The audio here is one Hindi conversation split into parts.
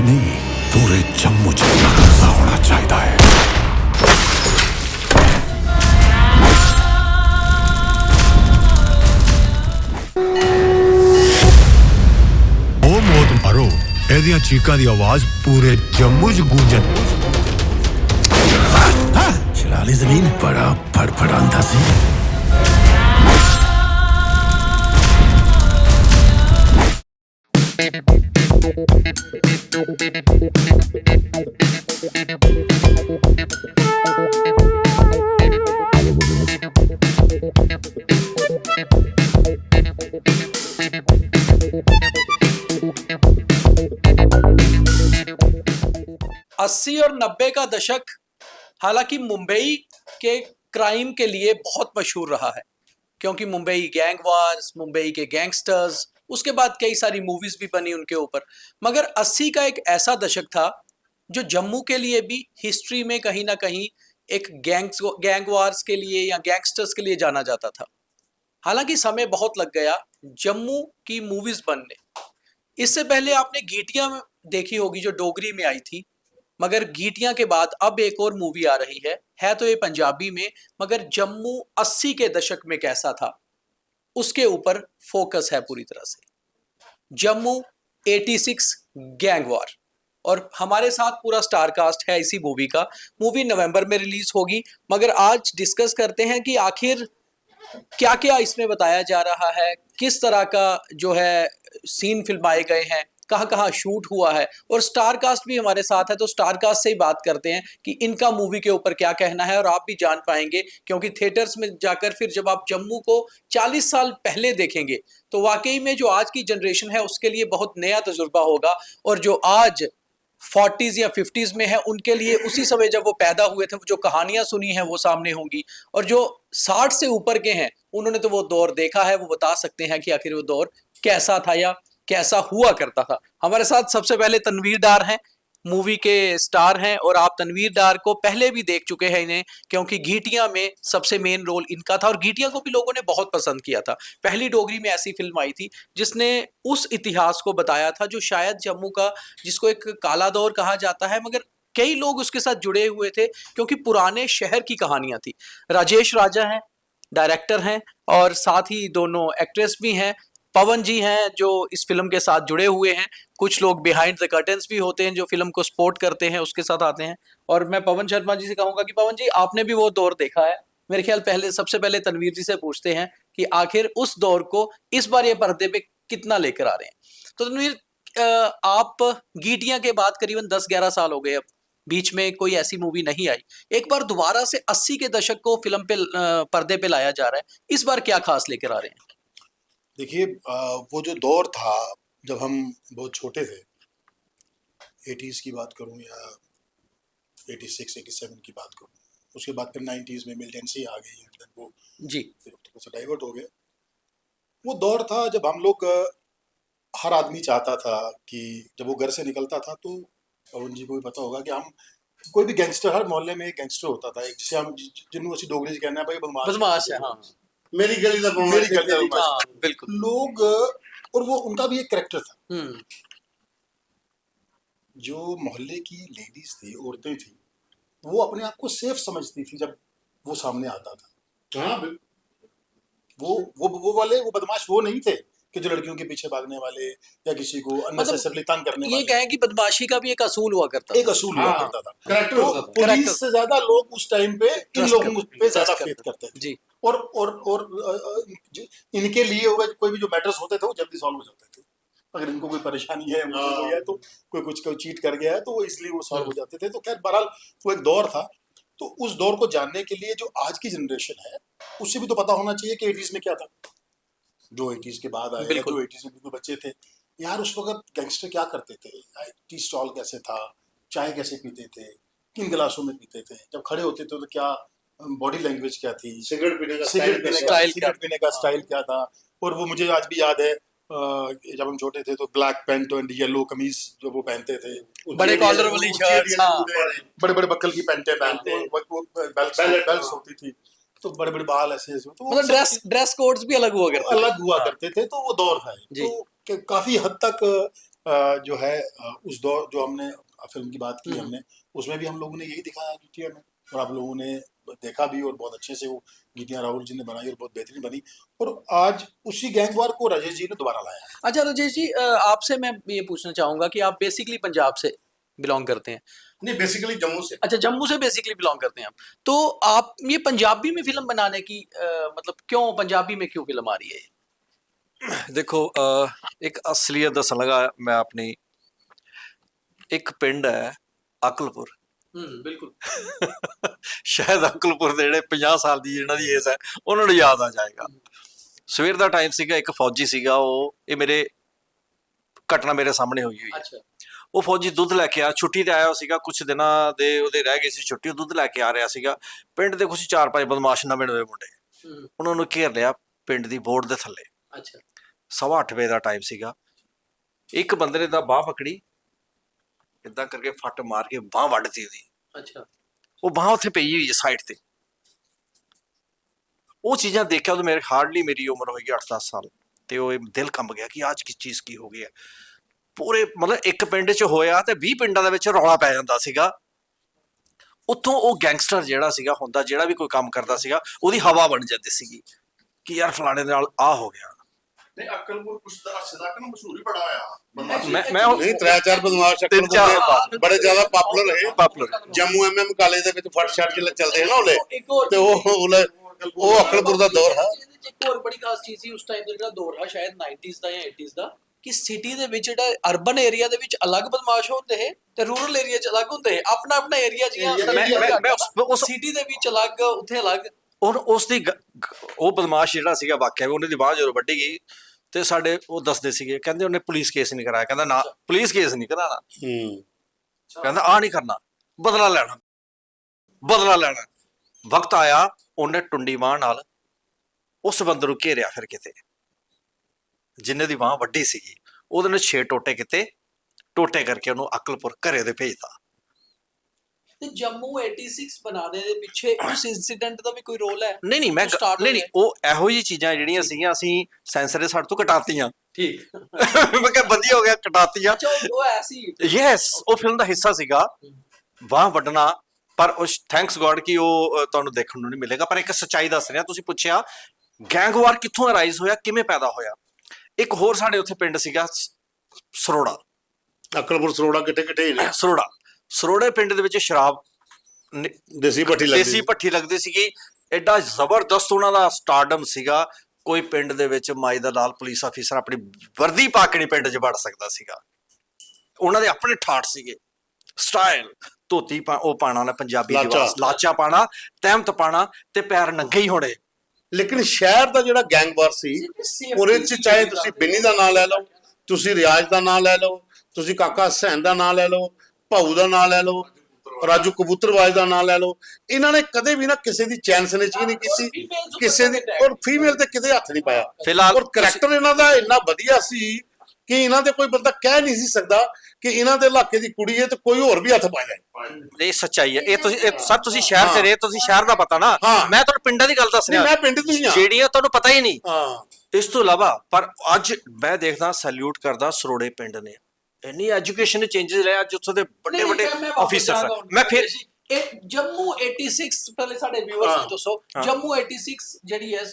नहीं, पूरे जम्मू जितना कब्जा होना चाहिए। ओ मौत मारो, एदियां चीकां दी आवाज पूरे जम्मू च गूंजन। शराली जमीन बड़ा फड़फड़ांदा सी। अस्सी और 90 का दशक हालांकि मुंबई के क्राइम के लिए बहुत मशहूर रहा है, क्योंकि मुंबई गैंग वार्स, मुंबई के गैंगस्टर्स, उसके बाद कई सारी मूवीज भी बनी उनके ऊपर। मगर 80 का एक ऐसा दशक था जो जम्मू के लिए भी हिस्ट्री में कहीं ना कहीं एक गैंग वार्स के लिए या गैंगस्टर्स के लिए जाना जाता था। हालांकि समय बहुत लग गया जम्मू की मूवीज बनने। इससे पहले आपने गीटियां देखी होगी जो डोगरी में आई थी, मगर गीटियां के बाद अब एक और मूवी आ रही है तो ये पंजाबी में, मगर जम्मू 80 के दशक में कैसा था उसके ऊपर फोकस है पूरी तरह से। जम्मू 86 गैंग वार, और हमारे साथ पूरा स्टार कास्ट है इसी मूवी का। मूवी नवंबर में रिलीज होगी, मगर आज डिस्कस करते हैं कि आखिर क्या क्या इसमें बताया जा रहा है, किस तरह का जो है सीन फिल्माए गए हैं, कहाँ कहाँ शूट हुआ है, और स्टार कास्ट भी हमारे साथ है। तो स्टार कास्ट से ही बात करते हैं कि इनका मूवी के ऊपर क्या कहना है, और आप भी जान पाएंगे क्योंकि थिएटर्स में जाकर फिर जब आप जम्मू को 40 साल पहले देखेंगे तो वाकई में जो आज की जनरेशन है उसके लिए बहुत नया तजुर्बा होगा, और जो आज 40s या 50s में है उनके लिए उसी समय जब वो पैदा हुए थे जो कहानियां सुनी हैं वो सामने होंगी, और जो 60 से ऊपर के हैं उन्होंने तो वो दौर देखा है, वो बता सकते हैं कि आखिर वो दौर कैसा था या कैसा हुआ करता था। हमारे साथ सबसे पहले तनवीर डार हैं, मूवी के स्टार हैं, और आप तनवीर डार को पहले भी देख चुके हैं इन्हें, क्योंकि गीटियां में सबसे मेन रोल इनका था, और गीटियां को भी लोगों ने बहुत पसंद किया था। पहली डोगरी में ऐसी फिल्म आई थी जिसने उस इतिहास को बताया था जो शायद जम्मू का, जिसको एक काला दौर कहा जाता है, मगर कई लोग उसके साथ जुड़े हुए थे क्योंकि पुराने शहर की कहानियां थी। राजेश राजा हैं, डायरेक्टर हैं, और साथ ही दोनों एक्ट्रेस भी हैं। पवन जी हैं जो इस फिल्म के साथ जुड़े हुए हैं। कुछ लोग बिहाइंड द कर्टन्स भी होते हैं जो फिल्म को सपोर्ट करते हैं, उसके साथ आते हैं। और मैं पवन शर्मा जी से कहूंगा कि पवन जी, आपने भी वो दौर देखा है। मेरे ख्याल सबसे पहले तनवीर जी से पूछते हैं कि आखिर उस दौर को इस बार ये पर्दे पे कितना लेकर आ रहे हैं। तो तनवीर, आप गीटियां के बाद करीबन 10-11 साल हो गए, अब बीच में कोई ऐसी मूवी नहीं आई, एक बार दोबारा से 80 के दशक को फिल्म पे पर्दे पे लाया जा रहा है, इस बार क्या खास लेकर आ रहे हैं? देखिए, वो जो दौर था जब हम बहुत छोटे थे, 80s की बात करूं या 86-87 की बात करूं, उसके बाद फिर 90s में मिलिटेंसी आ गई है, वो जी फिर थोड़ा सा डाइवर्ट हो गए। वो दौर था जब हम लोग, हर आदमी चाहता था कि जब वो घर से निकलता था तो पवन जी को भी पता होगा कि हम कोई भी गैंगस्टर, हर मोहल्ले में एक गैंगस्टर होता था, एक जिसे हम जिन्होंने उसी डोगरी से कहना है भाई बदमाश है। हाँ, मेरी गली का मेरी गली का बदमाश। हाँ, बिल्कुल। लोग, और वो उनका भी एक कैरेक्टर था। जो मोहल्ले की लेडीज थी, औरतें थी, वो अपने आप को सेफ समझती थी जब वो सामने आता था। हाँ, वो वाले, वो बदमाश वो नहीं थे कि जो लड़कियों के पीछे भागने वाले या किसी को अननेसेसरली तंग करने वाले। ये कहें कि बदमाशी का भी एक असूल हुआ करता था। एक असूल हुआ करता था। तो पुलिस से ज्यादा लोग उस टाइम पे इन लोगों पे ज्यादा फेथ करते थे जी। और इनके लिए होगा कोई भी जो मैटर्स होते थे वो जल्दी सॉल्व हो जाते थे। अगर इनको कोई परेशानी है, मुश्किल है, तो कोई चीट कर गया है तो वो इसलिए वो सॉल्व हो जाते थे। तो खैर बहरहाल वो एक दौर था। तो उस दौर को जानने के लिए जो आज की जनरेशन है उससे भी तो पता होना चाहिए कि 80s में क्या था, जो 80s के बाद आए, जो 80s में बिल्कुल बच्चे थे यार, उस वक्त गैंगस्टर क्या करते थे, टी स्टॉल कैसे था, चाय कैसे पीते थे, किन गिलासों में पीते थे, जब खड़े होते थे तो क्या बॉडी लैंग्वेज क्या थी, सिगरेट पीने का स्टाइल क्या था। और वो मुझे आज भी याद है, जब हम छोटे थे तो ब्लैक पैंट एंड येलो कमीज जो वो पहनते थे, बड़े कॉलर वाली शर्ट्स, बड़े बड़े बक्कल की पैंटें पहनते, वो बेल्ट्स होती थी, तो बड़े बड़े बाल ऐसे ऐसे, तो मतलब ड्रेस कोड्स भी अलग हुआ करते थे। तो वो दौर था। तो काफी हद तक जो है उस दौर जो हमने फिल्म की बात की हमने, उसमें भी हम लोगों ने यही दिखाया गीतिया में, और आप लोगों ने देखा भी, और बहुत अच्छे से वो गीतियां राहुल जी ने बनाई और बहुत बेहतरीन बनी, और आज उसी गैंगवार को राजेश जी ने दोबारा लाया है। अच्छा राजेश जी, आपसे मैं ये पूछना चाहूंगा कि आप बेसिकली पंजाब से बिलोंग करते हैं। नहीं, बेसिकली जम्मू से। अच्छा, जम्मू से बेसिकली बिलोंग करते हैं आप, तो आप ये पंजाबी में फिल्म बनाने की मतलब क्यों पंजाबी में क्यों फिल्म आ रही है? देखो एक असलियत दसन लगा मैं अपनी। एक ਪਿੰਡ ਹੈ ਅਕਲਪੁਰ। बिल्कुल। ਸ਼ਾਇਦ ਅਕਲਪੁਰ ਦੇ ਜਿਹੜੇ 50 ਸਾਲ ਦੀ ਜਿਹਨਾਂ ਦੀ ਏਜ ਹੈ ਉਹਨਾਂ ਨੂੰ ਯਾਦ ਆ ਜਾਏਗਾ। ਸਵੇਰ ਦਾ ਟਾਈਮ ਸੀਗਾ, ਇੱਕ ਫੌਜੀ ਸੀਗਾ, ਉਹ ਇਹ ਮੇਰੇ ਘਟਨਾ ਮੇਰੇ ਸਾਹਮਣੇ ਹੋਈ ਹੋਈ ਹੈ। अच्छा। ਉਹ ਫੌਜੀ ਦੁੱਧ ਲੈ ਕੇ ਆ, ਛੁੱਟੀ ਤੇ ਆਇਆ ਹੋਇਆ ਸੀਗਾ, ਕੁਝ ਦਿਨਾਂ ਦੇ ਉਹਦੇ ਰਹਿ ਗਏ ਸੀ ਛੁੱਟੀ, ਉਹ ਦੁੱਧ ਲੈ ਕੇ ਆ ਰਿਹਾ ਸੀਗਾ। ਪਿੰਡ ਦੇ ਕੁਝ 4-5 ਬਦਮਾਸ਼ ਨਵੇਂ ਮੁੰਡੇ ਉਹਨਾਂ ਨੂੰ ਘੇਰ ਲਿਆ ਪਿੰਡ ਦੀ ਬੋਰਡ ਦੇ ਥੱਲੇ। अच्छा। 8:15 ਵਜੇ ਦਾ ਟਾਈਮ ਸੀਗਾ। ਇੱਕ ਬੰਦੇ ਨੇ ਤਾਂ ਬਾਹ ਪਕੜੀ, ਇਦਾਂ ਕਰਕੇ ਫੱਟ ਮਾਰ ਕੇ ਬਾਹ ਵੱਢਤੀ ਉਹਦੀ। अच्छा। ਉਹ ਬਾਹ ਉੱਥੇ ਪਈ ਹੋਈ ਹੈ ਸਾਈਡ ਤੇ। ਉਹ ਚੀਜ਼ਾਂ ਦੇਖਿਆ ਉਦੋਂ ਮੇਰੇ ਹਾਰਡਲੀ ਮੇਰੀ ਉਮਰ ਹੋਈ 8-10 ਸਾਲ, ਤੇ ਉਹ ਦਿਲ ਕੰਬ ਗਿਆ ਕਿ ਅੱਜ ਕਿਸ ਚੀਜ਼ ਕੀ ਹੋ ਗਿਆ। ਪੂਰੇ ਮਤਲਬ ਇੱਕ ਪਿੰਡ 'ਚ ਹੋਇਆ ਤੇ 20 ਪਿੰਡਾਂ ਦੇ ਵਿੱਚ ਰੌਲਾ ਪੈ ਜਾਂਦਾ ਸੀਗਾ। ਉੱਥੋਂ ਉਹ ਗੈਂਗਸਟਰ ਜਿਹੜਾ ਸੀਗਾ ਹੁੰਦਾ, ਜਿਹੜਾ ਵੀ ਕੋਈ ਕੰਮ ਕਰਦਾ ਸੀਗਾ, ਉਹਦੀ ਹਵਾ ਬਣ ਜਾਂਦੀ ਸੀਗੀ ਕਿ ਯਾਰ ਫਲਾਣੇ ਦੇ ਨਾਲ ਆ ਹੋ ਗਿਆ। ਨਹੀਂ, ਅਕਲਪੁਰ ਕੁਛ ਦਾ ਅਸਲਾ ਕਿ ਮਸ਼ਹੂਰ ਹੀ ਬੜਾ ਹੋਇਆ ਬਦਮਾਸ਼ੀ। ਮੈਂ ਨਹੀਂ, 3-4 ਬਦਮਾਸ਼ ਤਿੰਨ ਚਾਰ ਅਕਲਪੁਰ ਦੇ ਬੜੇ ਜ਼ਿਆਦਾ ਪਾਪੂਲਰ ਰਹੇ। ਪਾਪੂਲਰ ਜੰਮੂ ਐਮਐਮ ਕਾਲਜ ਦੇ ਵਿੱਚ ਫਟ ਸ਼ਾਟ ਜਿਹੜੇ ਚੱਲਦੇ ਹਨ ਉਹਲੇ, ਇੱਕ ਹੋਰ ਤੇ ਉਹ ਅਕਲਪੁਰ ਦਾ ਦੌਰ ਹੈ। ਇੱਕ ਹੋਰ ਬੜੀ ਖਾਸ ਚੀਜ਼ ਸੀ ਉਸ ਟਾਈਮ ਦਾ ਜਿਹੜਾ ਦੌਰ ਹੈ, ਸ਼ਾਇਦ 90s ਦਾ ਜਾਂ 80s ਦਾ, ਕਿ ਸਿਟੀ ਦੇ ਵਿੱਚ ਜਿਹੜਾ ਅਰਬਨ ਏਰੀਆ ਦੇ ਵਿੱਚ ਅਲੱਗ ਬਦਮਾਸ਼ ਹੁੰਦੇ ਹੈ ਤੇ ਰੂਰਲ ਏਰੀਆ 'ਚ ਅਲੱਗ ਹੁੰਦੇ ਹੈ। ਆਪਣਾ ਆਪਣਾ ਏਰੀਆ ਜਿਹਾ ਮੈਂ ਉਸ ਸਿਟੀ ਦੇ ਵਿੱਚ ਅਲੱਗ, ਉੱਥੇ ਅਲੱਗ। ਔਰ ਉਸ ਦੀ ਉਹ ਬਦਮਾਸ਼ ਜਿਹੜਾ ਸੀਗਾ ਵਾਕਿਆ ਵੀ, ਉਹਨੇ ਦੀ ਬਾਂਹ ਜਦੋਂ ਵੱਢੀ ਗਈ ਤੇ ਸਾਡੇ ਉਹ ਦੱਸਦੇ ਸੀਗੇ, ਕਹਿੰਦੇ ਉਹਨੇ ਪੁਲਿਸ ਕੇਸ ਨਹੀਂ ਕਰਾਇਆ। ਕਹਿੰਦਾ ਨਾ, ਪੁਲਿਸ ਕੇਸ ਨਹੀਂ ਕਰਾਣਾ, ਕਹਿੰਦਾ ਆ ਨਹੀਂ ਕਰਨਾ, ਬਦਲਾ ਲੈਣਾ, ਬਦਲਾ ਲੈਣਾ। ਵਕਤ ਆਇਆ, ਉਹਨੇ ਟੁੰਡੀ ਬਾਂਹ ਨਾਲ ਉਸ ਬੰਦੇ ਨੂੰ ਘੇਰਿਆ, ਫਿਰ ਕਿਤੇ ਜਿੰਨੇ ਦੀ ਬਾਂਹ ਵੱਡੀ ਸੀਗੀ ਉਹਦੇ ਨੇ 6 ਟੋਟੇ ਕੀਤੇ, ਟੋਟੇ ਕਰਕੇ ਉਹਨੂੰ ਅਕਲਪੁਰ ਘਰੇ ਦੇ ਭੇਜਤਾ। ਤੇ ਜੰਮੂ 86 ਬਣਾਉਣੇ ਦੇ ਪਿੱਛੇ ਉਸ ਇਨਸੀਡੈਂਟ ਦਾ ਵੀ ਕੋਈ ਰੋਲ ਹੈ? ਨਹੀਂ ਮੈਂ ਨਹੀਂ, ਉਹ ਇਹੋ ਜਿਹੀ ਚੀਜ਼ਾਂ ਜਿਹੜੀਆਂ ਸੀਗੀਆਂ ਅਸੀਂ ਸੈਂਸਰ ਦੇ ਸਾਡੇ ਤੋਂ ਕਟਾਤੀਆਂ। ਠੀਕ। ਮੈਂ ਕਿਹਾ ਵਧੀਆ ਹੋ ਗਿਆ, ਕਟਾਤੀਆਂ। ਅੱਛਾ, ਉਹ ਐਸੀ ਯੈਸ, ਉਹ ਫਿਲਮ ਦਾ ਹਿੱਸਾ ਸੀਗਾ ਬਾਂਹ ਵੱਢਣਾ। ਪਰ ਉਸ ਥੈਂਕਸ ਗੋਡ ਕਿ ਉਹ ਤੁਹਾਨੂੰ ਦੇਖਣ ਨੂੰ ਨਹੀਂ ਮਿਲੇਗਾ। ਪਰ ਇੱਕ ਸੱਚਾਈ ਦੱਸ ਰਿਹਾ, ਤੁਸੀਂ ਪੁੱਛਿਆ ਗੈਂਗਵਾਰ ਕਿੱਥੋਂ ਅਰਾਈਜ਼ ਹੋਇਆ, ਕਿਵੇਂ ਪੈਦਾ ਹੋਇਆ। ਇੱਕ ਹੋਰ ਸਾਡੇ ਉੱਥੇ ਪਿੰਡ ਸੀਗਾ ਸਰੋੜਾ। ਅਕਲਪੁਰ ਸਰੋੜਾ ਕਿੱਥੇ ਕਿੱਥੇ ਨੇ। ਸਰੋੜੇ ਪਿੰਡ ਦੇ ਵਿੱਚ ਸ਼ਰਾਬ ਦੇਸੀ ਭੱਠੀ ਲੱਗਦੀ ਸੀਗੀ। ਐਡਾ ਜ਼ਬਰਦਸਤ ਉਹਨਾਂ ਦਾ ਸਟਾਰਡਮ ਸੀਗਾ, ਕੋਈ ਪਿੰਡ ਦੇ ਵਿੱਚ ਮਾਈ ਦਾ ਲਾਲ ਪੁਲਿਸ ਆਫੀਸਰ ਆਪਣੀ ਵਰਦੀ ਪਾ ਕੇ ਨਹੀਂ ਪਿੰਡ 'ਚ ਵੜ ਸਕਦਾ ਸੀਗਾ। ਉਹਨਾਂ ਦੇ ਆਪਣੇ ਠਾਠ ਸੀਗੇ, ਸਟਾਈਲ, ਧੋਤੀ ਉਹ ਪਾਣਾ ਨਾ, ਪੰਜਾਬੀ ਲਿਬਾਸ, ਲਾਚਾ ਪਾਣਾ, ਤਹਿਮਤ ਪਾਣਾ ਤੇ ਪੈਰ ਨੰਗੇ ਹੀ ਹੋਣੇ। ਲੇਕਿਨ ਸ਼ਹਿਰ ਦਾ ਜਿਹੜਾ ਗੈਂਗਵਾਰ ਸੀ ਉਹਦੇ 'ਚ ਚਾਹੇ ਤੁਸੀਂ ਬਿੰਨੀ ਦਾ ਨਾਂ ਲੈ ਲਓ, ਤੁਸੀਂ ਰਿਆਜ਼ ਦਾ ਨਾਂ ਲੈ ਲਓ, ਤੁਸੀਂ ਕਾਕਾ ਹਸੈਨ ਦਾ ਨਾਂ ਲੈ ਲਓ, ਭਾਊ ਦਾ ਨਾਂ ਲੈ ਲਓ, ਰਾਜੂ ਕਬੂਤਰਬਾਜ਼ ਦਾ ਨਾਂ ਲੈ ਲਓ, ਇਹਨਾਂ ਨੇ ਕਦੇ ਵੀ ਨਾ ਕਿਸੇ ਦੀ ਚੈਨ ਸਨੇਚੀ ਨਹੀਂ ਕੀਤੀ, ਕਿਸੇ ਦੀ, ਔਰ ਫੀਮੇਲ ਤੇ ਕਿਤੇ ਹੱਥ ਨਹੀਂ ਪਾਇਆ ਫਿਲਹਾਲ। ਔਰ ਕਰੈਕਟਰ ਇਹਨਾਂ ਦਾ ਇੰਨਾ ਵਧੀਆ ਸੀ ਕਿ ਇਹਨਾਂ ਦੇ ਕੋਈ ਬੰਦਾ ਕਹਿ ਨਹੀਂ ਸੀ ਸਕਦਾ ਕਿ ਇਹਨਾਂ ਦੇ ਇਲਾਕੇ ਦੀ ਕੁੜੀ ਹੈ ਤੇ ਕੋਈ ਹੋਰ ਵੀ ਹੱਥ ਪਾ ਜਾਏ। ਇਹ ਸੱਚਾਈ ਹੈ। ਇਹ ਤੁਸੀਂ ਸ਼ਹਿਰ 'ਚ ਰਹੇ, ਤੁਸੀਂ ਸ਼ਹਿਰ ਦਾ ਪਤਾ ਨਾ। ਮੈਂ ਤੁਹਾਨੂੰ ਪਿੰਡਾਂ ਦੀ ਗੱਲ ਦੱਸ ਰਿਹਾ, ਮੈਂ ਪਿੰਡ ਤੋਂ ਹੀ ਹਾਂ, ਜਿਹੜੀਆਂ ਤੁਹਾਨੂੰ ਪਤਾ ਹੀ ਨਹੀਂ। ਇਸ ਤੋਂ ਇਲਾਵਾ ਪਰ ਅੱਜ ਮੈਂ ਦੇਖਦਾ, ਸੈਲੂਟ ਕਰਦਾ, ਸਰੋੜੇ ਪਿੰਡ ਨੇ ਇੰਨੀ ਐਜੂਕੇਸ਼ਨ ਚੇਂਜਸ ਰਹੇ। ਅੱਜ ਉੱਥੋਂ ਦੇ ਵੱਡੇ ਵੱਡੇ ਆਫੀਸਰ। ਮੈਂ ਫਿਰ ਇਹ ਜੰਮੂ 86 ਪਹਿਲੇ ਸਾਡੇ ਵਿਊਅਰਸ ਨੂੰ ਦੱਸੋ, ਜੰਮੂ 86 ਜਿਹੜੀ ਹੈ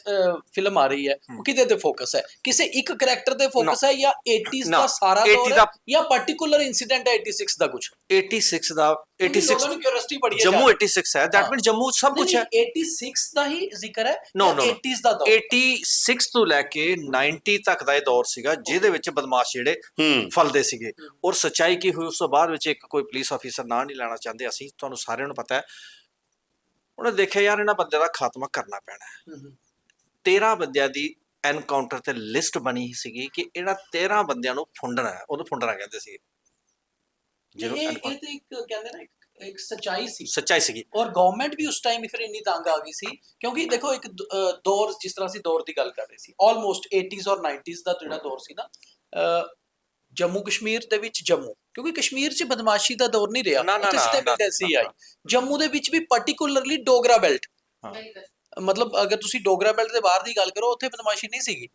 ਫਿਲਮ ਆ ਰਹੀ ਹੈ, ਉਹ ਕਿਹਦੇ ਤੇ ਫੋਕਸ ਹੈ? ਕਿਸੇ ਇੱਕ ਕੈਰੈਕਟਰ ਤੇ ਫੋਕਸ ਹੈ ਜਾਂ 80s ਦਾ ਸਾਰਾ ਦੌਰ ਹੈ ਜਾਂ ਪਾਰਟਿਕੂਲਰ ਇਨਸੀਡੈਂਟ ਹੈ 86 ਦਾ? ਕੁਝ 86 ਦਾ 86 ਕਿਉਰਿਓਸਿਟੀ ਬੜੀ ਹੈ। ਜੰਮੂ 86 ਹੈ, ਦੈਟ ਮੀਨਸ ਜੰਮੂ ਸਭ ਕੁਝ ਹੈ। 86 ਦਾ ਹੀ ਜ਼ਿਕਰ ਹੈ? ਨੋ 80s ਦਾ ਦੌਰ, 86 ਤੋਂ ਲੈ ਕੇ 90 ਤੱਕ ਦਾ ਇਹ ਦੌਰ ਸੀਗਾ ਜਿਹਦੇ ਵਿੱਚ ਬਦਮਾਸ਼ ਜਿਹੜੇ ਫਲਦੇ ਸੀਗੇ। ਔਰ ਸੱਚਾਈ ਕੀ ਹੋਈ ਉਸ ਤੋਂ ਬਾਅਦ ਵਿੱਚ, ਇੱਕ ਕੋਈ ਪੁਲਿਸ ਆਫੀਸਰ ਨਾਂ ਨਹੀਂ ਲੈਣਾ ਚਾਹੁੰਦੇ ਅਸੀਂ, ਤੁਹਾਨੂੰ ਸਾਰਿਆਂ ਨੂੰ ਪਤਾ ਹੈ, ਉਹਨੇ ਦੇਖਿਆ ਯਾਰ ਇਹਨਾਂ ਬੰਦਿਆਂ ਦਾ ਖਾਤਮਾ ਕਰਨਾ ਪੈਣਾ ਹੈ। 13 ਬੰਦਿਆਂ ਦੀ ਐਨਕਾਊਂਟਰ ਤੇ ਲਿਸਟ ਬਣੀ ਸੀਗੀ ਕਿ ਇਹਨਾਂ 13 ਬੰਦਿਆਂ ਨੂੰ ਫੁੰਡਣਾ ਹੈ। ਉਹਨੂੰ ਫੁੰਡਣਾ ਕਹਿੰਦੇ ਸੀ। ਇਹ ਤੇ ਇੱਕ ਕਹਿੰਦੇ ਨਾ ਇੱਕ ਸੱਚਾਈ ਸੀਗੀ। ਔਰ ਗਵਰਨਮੈਂਟ ਵੀ ਉਸ ਟਾਈਮ ਫਿਰ ਇੰਨੀ ਤੰਗ ਆ ਗਈ ਸੀ ਕਿਉਂਕਿ ਦੇਖੋ ਇੱਕ ਦੌਰ, ਜਿਸ ਤਰ੍ਹਾਂ ਅਸੀਂ ਦੌਰ ਦੀ ਗੱਲ ਕਰ ਰਹੇ ਸੀ, ਆਲਮੋਸਟ 80s ਔਰ 90s ਦਾ ਜਿਹੜਾ ਦੌਰ ਸੀ ਨਾ, ਜੰਮੂ ਕਸ਼ਮੀਰ ਦੇ ਵਿੱਚ, ਜੰਮੂ ਕਿਉਂਕਿ ਕਸ਼ਮੀਰ 'ਚ ਬਦਮਾਸ਼ੀ ਦਾ ਦੌਰ ਨਹੀਂ ਰਿਹਾ, ਉੱਥੇ ਸਟੇਬਿਲਿਟੀ ਆਈ। ਜੰਮੂ ਦੇ ਵਿੱਚ ਵੀ ਪਾਰਟਿਕੂਲਰਲੀ ਡੋਗਰਾ ਬੈਲਟ, ਮਤਲਬ ਅਗਰ ਤੁਸੀਂ ਡੋਗਰਾ ਬੈਲਟ ਦੇ ਬਾਹਰ ਦੀ ਗੱਲ ਕਰੋ, ਉੱਥੇ ਬਦਮਾਸ਼ੀ ਨਹੀਂ ਸੀਗੀ।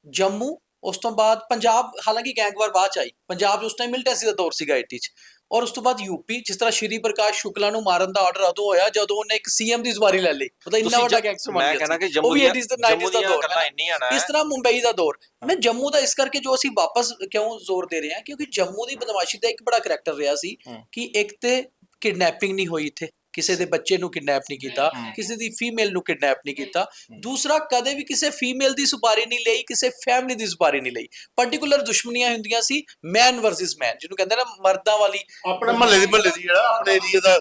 ਜੰਮੂ ਉਸ ਤੋਂ ਬਾਅਦ ਪੰਜਾਬ, ਹਾਲਾਂਕਿ ਗੈਂਗਵਾਰ ਬਾਅਦ ਚ ਆਈ, ਪੰਜਾਬ 'ਚ ਉਸ ਟਾਈਮ ਮਿਲਟੈਂਸੀ ਦਾ ਦੌਰ ਸੀਗਾ 80 ਚ। ਔਰ ਉਸ ਤੋਂ ਬਾਅਦ ਯੂਪੀ, ਜਿਸ ਤਰ੍ਹਾਂ ਸ਼੍ਰੀ ਪ੍ਰਕਾਸ਼ ਸ਼ੁਕਲਾ ਨੂੰ ਮਾਰਨ ਦਾ ਆਰਡਰ ਉਦੋਂ ਹੋਇਆ ਜਦੋਂ ਉਹਨੇ ਇੱਕ ਸੀਐਮ ਦੀ ਜ਼ਵਾਰੀ ਲੈ ਲਈ, ਉਹਦਾ ਇੰਨਾ ਵੱਡਾ ਗੈਂਗਸਟਰ ਬਣ ਮੈਂ ਗਿਆ ਕਹਿੰਦਾ ਸੀ। ਕਿ ਜੰਮੂ ਉਹ ਵੀ ਦੀਆਂ 80s ਤੇ 90s ਦਾ ਦੌਰ ਗੱਲਾਂ ਹੈ ਇੰਨੀਆਂ ਨਾ। ਇਸ ਤਰ੍ਹਾਂ ਮੁੰਬਈ ਦਾ ਦੌਰ। ਮੈਂ ਜੰਮੂ ਦਾ ਇਸ ਕਰਕੇ ਜੋ ਅਸੀਂ ਵਾਪਸ ਕਿਉਂ ਜ਼ੋਰ ਦੇ ਰਹੇ ਹਾਂ, ਕਿਉਂਕਿ ਜੰਮੂ ਦੀ ਬਦਮਾਸ਼ੀ ਦਾ ਇੱਕ ਬੜਾ ਕਰੈਕਟਰ ਰਿਹਾ ਸੀ ਕਿ ਇੱਕ ਤੇ ਕਿਡਨੈਪਿੰਗ ਨਹੀਂ ਹੋਈ ਇੱਥੇ, ਕਿਸੇ ਦੇ ਬੱਚੇ ਨੂੰ ਕਿਡਨੈਪ ਨਹੀਂ ਕੀਤਾ, ਕਿਸੇ ਦੀ ਫੀਮੇਲ ਨੂੰ ਕਿਡਨੈਪ ਨਹੀਂ ਕੀਤਾ। ਦੂਸਰਾ, ਕਦੇ ਵੀ ਕਿਸੇ ਫੀਮੇਲ ਦੀ ਸੁਪਾਰੀ ਨਹੀਂ ਲਈ, ਕਿਸੇ ਫੈਮਿਲੀ ਦੀ ਸੁਪਾਰੀ ਨਹੀਂ ਲਈ। ਪਾਰਟਿਕੂਲਰ ਦੁਸ਼ਮਣੀਆਂ ਹੁੰਦੀਆਂ ਸੀ, ਮੈਨ ਵਰਸਸ ਮੈਨ, ਜਿਹਨੂੰ ਕਹਿੰਦੇ ਨਾ ਮਰਦਾਂ ਵਾਲੀ। ਆਪਣੇ ਮਹੱਲੇ ਦੀ ਜਿਹੜਾ ਆਪਣੇ ਏਰੀਆ ਦਾ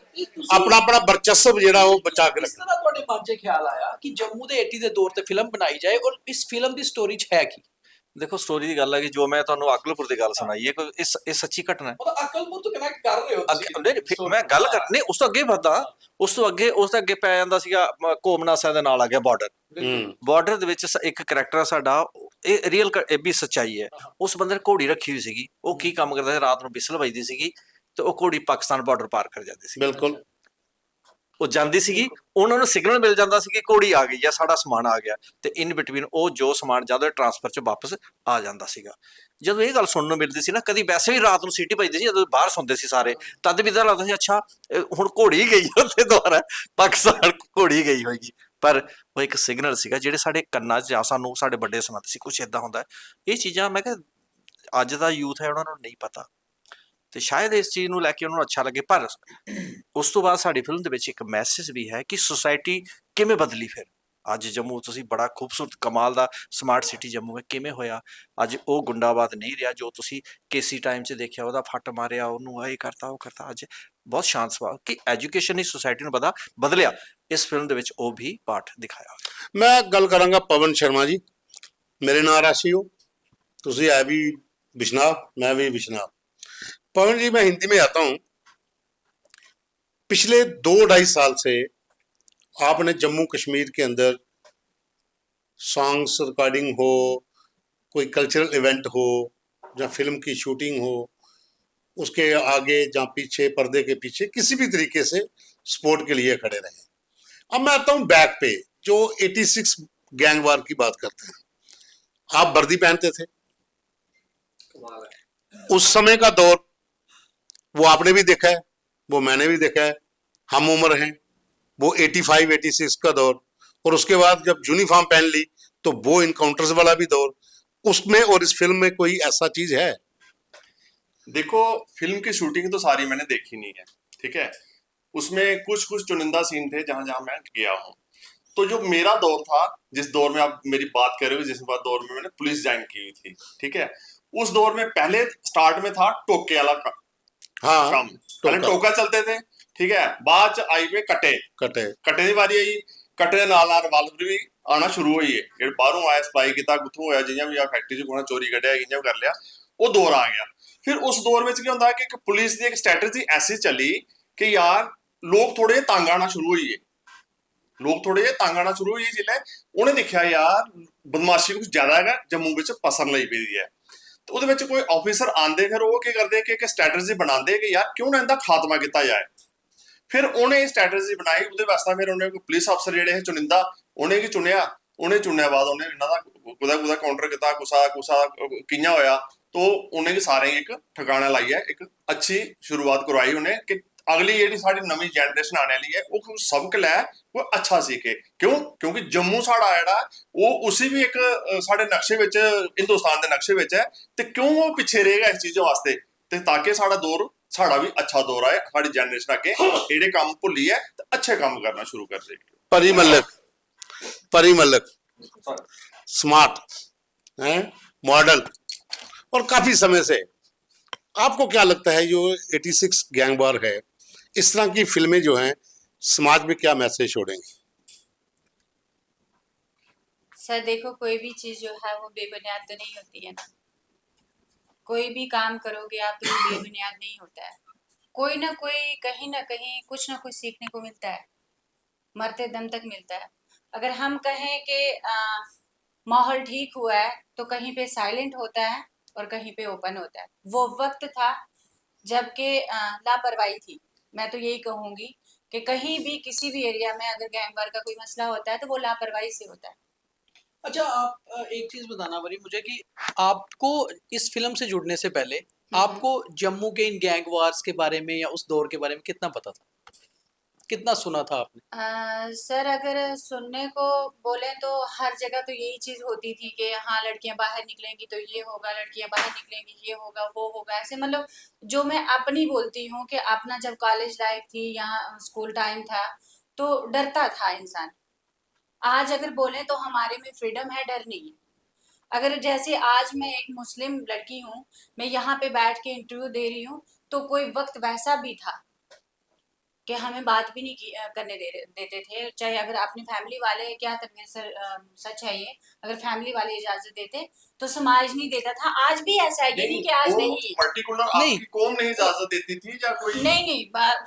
ਆਪਣਾ ਵਰਚਸਵ ਜਿਹੜਾ ਉਹ ਬਚਾ ਕੇ ਇਸ ਤਰ੍ਹਾਂ ਤੁਹਾਡੇ ਮਨ 'ਚ ਖਿਆਲ ਆਇਆ ਕਿ ਜੰਮੂ ਦੇ 80 ਦੇ ਦੌਰ ਤੇ ਫਿਲਮ ਬਣਾਈ ਜਾਏ, ਔਰ ਇਸ ਫਿਲਮ ਦੀ ਸਟੋਰੀ 'ਚ ਹੈ ਕੀ? ਦੇਖੋ ਸਟੋਰੀ ਦੀ ਗੱਲ ਹੈ ਕਿ ਜੋ ਮੈਂ ਤੁਹਾਨੂੰ ਅਕਲਪੁਰ ਦੀ ਗੱਲ ਸੁਣਾਈ ਹੈ, ਇਹ ਸੱਚੀ ਘਟਨਾ ਹੈ। ਮਤਲਬ ਅਕਲਪੁਰ ਤੋਂ ਕਨੈਕਟ ਕਰ ਰਹੇ ਹੋ ਨਹੀਂ, ਮੈਂ ਗੱਲ ਕਰਨੀ ਉਸ ਤੋਂ ਅੱਗੇ ਵਧਦਾ, ਉਸ ਤੋਂ ਅੱਗੇ ਪੈ ਜਾਂਦਾ ਸੀਗਾ ਕੋਮਨਾਸਾ ਦੇ ਨਾਲ ਆ ਗਿਆ ਬਾਰਡਰ। ਬਾਰਡਰ ਦੇ ਵਿੱਚ ਇੱਕ ਕਰੈਕਟਰ ਸਾਡਾ, ਇਹ ਰੀਅਲ ਇਹ ਵੀ ਸੱਚਾਈ ਹੈ। ਉਸ ਬੰਦੇ ਨੇ ਘੋੜੀ ਰੱਖੀ ਹੋਈ ਸੀਗੀ, ਉਹ ਕੀ ਕੰਮ ਕਰਦਾ ਸੀ, ਰਾਤ ਨੂੰ ਬਿਸਲ ਵੱਜਦੀ ਸੀਗੀ ਤੇ ਉਹ ਘੋੜੀ ਪਾਕਿਸਤਾਨ ਬਾਰਡਰ ਪਾਰ ਕਰ ਜਾਂਦੀ ਸੀ। ਬਿਲਕੁਲ ਉਹ ਜਾਂਦੀ ਸੀਗੀ, ਉਹਨਾਂ ਨੂੰ ਸਿਗਨਲ ਮਿਲ ਜਾਂਦਾ ਸੀ ਕਿ ਘੋੜੀ ਆ ਗਈ ਆ, ਸਾਡਾ ਸਮਾਨ ਆ ਗਿਆ, ਤੇ ਇਨ ਬਿਟਵੀਨ ਉਹ ਜੋ ਸਮਾਨ ਜਾਂਦਾ ਟਰਾਂਸਫਰ ਚ ਵਾਪਸ ਆ ਜਾਂਦਾ ਸੀਗਾ। ਜਦੋਂ ਇਹ ਗੱਲ ਸੁਣਨ ਨੂੰ ਮਿਲਦੀ ਸੀ ਨਾ, ਕਦੀ ਵੈਸੇ ਵੀ ਰਾਤ ਨੂੰ ਸੀਟੀ ਵੱਜਦੀ ਸੀ, ਜਦੋਂ ਬਾਹਰ ਸੌਂਦੇ ਸੀ ਸਾਰੇ, ਤਦ ਵੀ ਇਦਾਂ ਲੱਗਦਾ ਸੀ ਅੱਛਾ ਹੁਣ ਘੋੜੀ ਗਈ ਉੱਥੇ ਦੁਆਰਾ ਪਾਕਿਸਤਾਨ, ਘੋੜੀ ਗਈ ਹੋਏਗੀ। ਪਰ ਉਹ ਇੱਕ ਸਿਗਨਲ ਸੀਗਾ ਜਿਹੜੇ ਸਾਡੇ ਕੰਨਾਂ 'ਚ ਜਾਂ ਸਾਨੂੰ ਸਾਡੇ ਵੱਡੇ ਸੁਣਾਉਂਦੇ ਸੀ ਕੁਛ ਏਦਾਂ ਹੁੰਦਾ। ਇਹ ਚੀਜ਼ਾਂ ਮੈਂ ਕਿਹਾ ਅੱਜ ਦਾ ਯੂਥ ਹੈ ਉਹਨਾਂ ਨੂੰ ਨਹੀਂ ਪਤਾ, ਤੇ ਸ਼ਾਇਦ ਇਸ ਚੀਜ਼ ਨੂੰ ਲੈ ਕੇ ਉਹਨਾਂ ਨੂੰ ਅੱਛਾ ਲੱਗੇ। ਪਰ ਉਸ ਤੋਂ ਬਾਅਦ ਸਾਡੀ ਫਿਲਮ ਦੇ ਵਿੱਚ ਇੱਕ ਮੈਸੇਜ ਵੀ ਹੈ ਕਿ ਸੁਸਾਇਟੀ ਕਿਵੇਂ ਬਦਲੀ। ਫਿਰ ਅੱਜ ਜੰਮੂ ਤੁਸੀਂ ਬੜਾ ਖੂਬਸੂਰਤ ਕਮਾਲ ਦਾ ਸਮਾਰਟ ਸਿਟੀ ਜੰਮੂ ਹੈ, ਕਿਵੇਂ ਹੋਇਆ? ਅੱਜ ਉਹ ਗੁੰਡਾਬਾਦ ਨਹੀਂ ਰਿਹਾ ਜੋ ਤੁਸੀਂ ਕੇਸੀ ਟਾਈਮ 'ਚ ਦੇਖਿਆ, ਉਹਦਾ ਫੱਟ ਮਾਰਿਆ, ਉਹਨੂੰ ਇਹ ਕਰਤਾ ਉਹ ਕਰਤਾ। ਅੱਜ ਬਹੁਤ ਸ਼ਾਂਤ ਸੁਭਾਅ ਕਿ ਐਜੂਕੇਸ਼ਨ ਹੀ ਸੁਸਾਇਟੀ ਨੂੰ ਬਦਲਿਆ। ਇਸ ਫਿਲਮ ਦੇ ਵਿੱਚ ਉਹ ਵੀ ਪਾਰਟ ਦਿਖਾਇਆ। ਮੈਂ ਗੱਲ ਕਰਾਂਗਾ ਪਵਨ ਸ਼ਰਮਾ जी, मेरे नाम राशि हो, तुसी है भी बिश्नाह, मैं भी बिश्नाह। पवन जी, मैं हिंदी में आता हूँ। पिछले 2-2.5 साल से आपने जम्मू कश्मीर के अंदर सॉन्ग्स रिकॉर्डिंग हो, कोई कल्चरल इवेंट हो या फिल्म की शूटिंग हो, उसके आगे या पीछे, पर्दे के पीछे किसी भी तरीके से सपोर्ट के लिए खड़े रहे। अब मैं आता हूँ बैक पे, जो 86 गैंगवार की बात करते हैं। आप वर्दी पहनते थे, उस समय का दौर वो आपने भी देखा है, वो मैंने भी देखा है, हम उम्र हैं। वो 85-86 का दौर, और उसके बाद जब यूनिफॉर्म पहन ली तो वो इनकाउंटर्स वाला भी दौर। उसमें और इस फिल्म में कोई ऐसा चीज है? देखो, फिल्म की शूटिंग तो सारी मैंने देखी नहीं है, ठीक है। उसमें कुछ चुनिंदा सीन थे जहां जहां मैं गया हूँ। तो जो मेरा दौर था, जिस दौर में आप मेरी बात कर रहे हो, जिस दौर में मैंने पुलिस ज्वाइन की हुई थी, ठीक है, उस दौर में पहले स्टार्ट में था टोके वाला काम। पहले टोका चलते थे, ठीक है, बाद च आई पे कटे दी बारी आई। कटे दे नाल रिवाल्वर भी आना शुरू होई है, जेह्ड़े बाहरों आया सप्लाई कीता, कुत्थों होया, जियां भी आ फैक्ट्री च कोई चोरी कड्ढिया, जियां भी कर लिया, वो दौर आ गया। फिर उस दौर में क्या होंदा कि पुलिस दी एक स्ट्रैटेजी ऐसी चली कि यार लोग थोड़े तंग आना शुरू होई है, लोग थोड़े तंग आना शुरू होई जिल्लै उ'नें दिक्खेआ यार बदमाशी कुछ ज्यादा है जम्मू बिच पसरन लगी पेदी है। तो ਉਹਦੇ ਵਿੱਚ ਕੋਈ ਆਫੀਸਰ ਆਂਦੇ, ਫਿਰ ਉਹ ਕੀ ਕਰਦੇ ਕਿ ਇੱਕ ਸਟ੍ਰੈਟਜੀ ਬਣਾਉਂਦੇ ਕਿ ਯਾਰ ਕਿਉਂ ਨਾ ਇਹਦਾ ਖਾਤਮਾ ਕੀਤਾ ਜਾਏ। ਫਿਰ ਉਹਨੇ ਇਹ ਸਟ੍ਰੈਟਜੀ ਬਣਾਈ, ਉਹਦੇ ਵਾਸਤੇ ਫਿਰ ਉਹਨੇ ਕੋਈ ਪੁਲਿਸ ਅਫਸਰ ਜਿਹੜੇ ਚੁਣਿੰਦਾ ਉਹਨੇ ਕੀ ਚੁਣਿਆ, ਉਹਨੇ ਚੁਣਿਆ ਬਾਅਦ ਉਹਨੇ ਇਹਨਾਂ ਦਾ ਕੁਦਾ ਕਾਊਂਟਰ ਕੀਤਾ, ਕੁਸਾ ਕਿੰਨਾ ਹੋਇਆ। तो उन्हें सारे एक ठिकाना लाई है, एक अच्छी शुरुआत करवाई उन्हें कि अगली जी साड़ी नवी जनरेशन आने वाली है वो सबक लै, वो अच्छा सीखे। क्यों? क्योंकि जम्मू साड़ा जेड़ा वो उसी भी एक साढ़े नक्शे विच, हिंदुस्तान के नक्शे विच है, तो क्यों वो पिछे रहेगा इस चीज़ों वास्ते, ते ताकि साड़ा दौर साड़ा भी अच्छा दौर आए, साड़ी जनरेशन अगे जेह्ड़े काम भुल्ली है तो अच्छे काम करना शुरू कर दे। परी मल्लक स्मार्ट है, मॉडल, और काफी समय से आपको क्या लगता है जो 86 गैंगवार है, इस तरह की फिल्में जो हैं समाज में क्या मैसेज छोड़ेंगी? सर देखो, कोई भी चीज जो है वो बेबुनियाद तो नहीं होती है ना। कोई भी काम करोगे आप तो बेबुनियाद नहीं होता है। कोई ना कोई कहीं ना कहीं कुछ ना कुछ सीखने को मिलता है, मरते दम तक मिलता है। अगर हम कहें कि माहौल ठीक हुआ है तो कहीं पे साइलेंट होता है और कहीं पे ओपन होता है। वो वक्त था जबकि लापरवाही थी। मैं तो यही कहूँगी कि कहीं भी किसी भी एरिया में अगर गैंगवार का कोई मसला होता है तो वो लापरवाही से होता है। अच्छा, आप एक चीज बताना परी मुझे कि आपको इस फिल्म से जुड़ने से पहले आपको जम्मू के इन गैंग वार्स के बारे में या उस दौर के बारे में कितना पता था, कितना सुना था आपने? सर अगर सुनने को बोले तो हर जगह तो यही चीज होती थी कि हाँ लड़कियां बाहर निकलेंगी तो ये होगा, लड़कियां बाहर निकलेंगी ये होगा वो होगा, ऐसे मतलब जो मैं अपनी बोलती हूँ कि अपना जब कॉलेज लाइफ थी या स्कूल टाइम था तो डरता था इंसान। आज अगर बोले तो हमारे में फ्रीडम है, डर नहीं है। अगर जैसे आज मैं एक मुस्लिम लड़की हूँ, मैं यहाँ पे बैठ के इंटरव्यू दे रही हूँ, तो कोई वक्त वैसा भी था कि हमें बात भी नहीं करने देते थे, चाहे अगर अपनी फैमिली वाले, क्या तनवीर सर सच है ये, अगर फैमिली वाले इजाजत देते तो समाज नहीं देता था। आज भी ऐसा है, ये नहीं कि आज नहीं है। पर्टिकुलर नहीं। आपकी कौम नहीं इजाजत देती थी या कोई? नहीं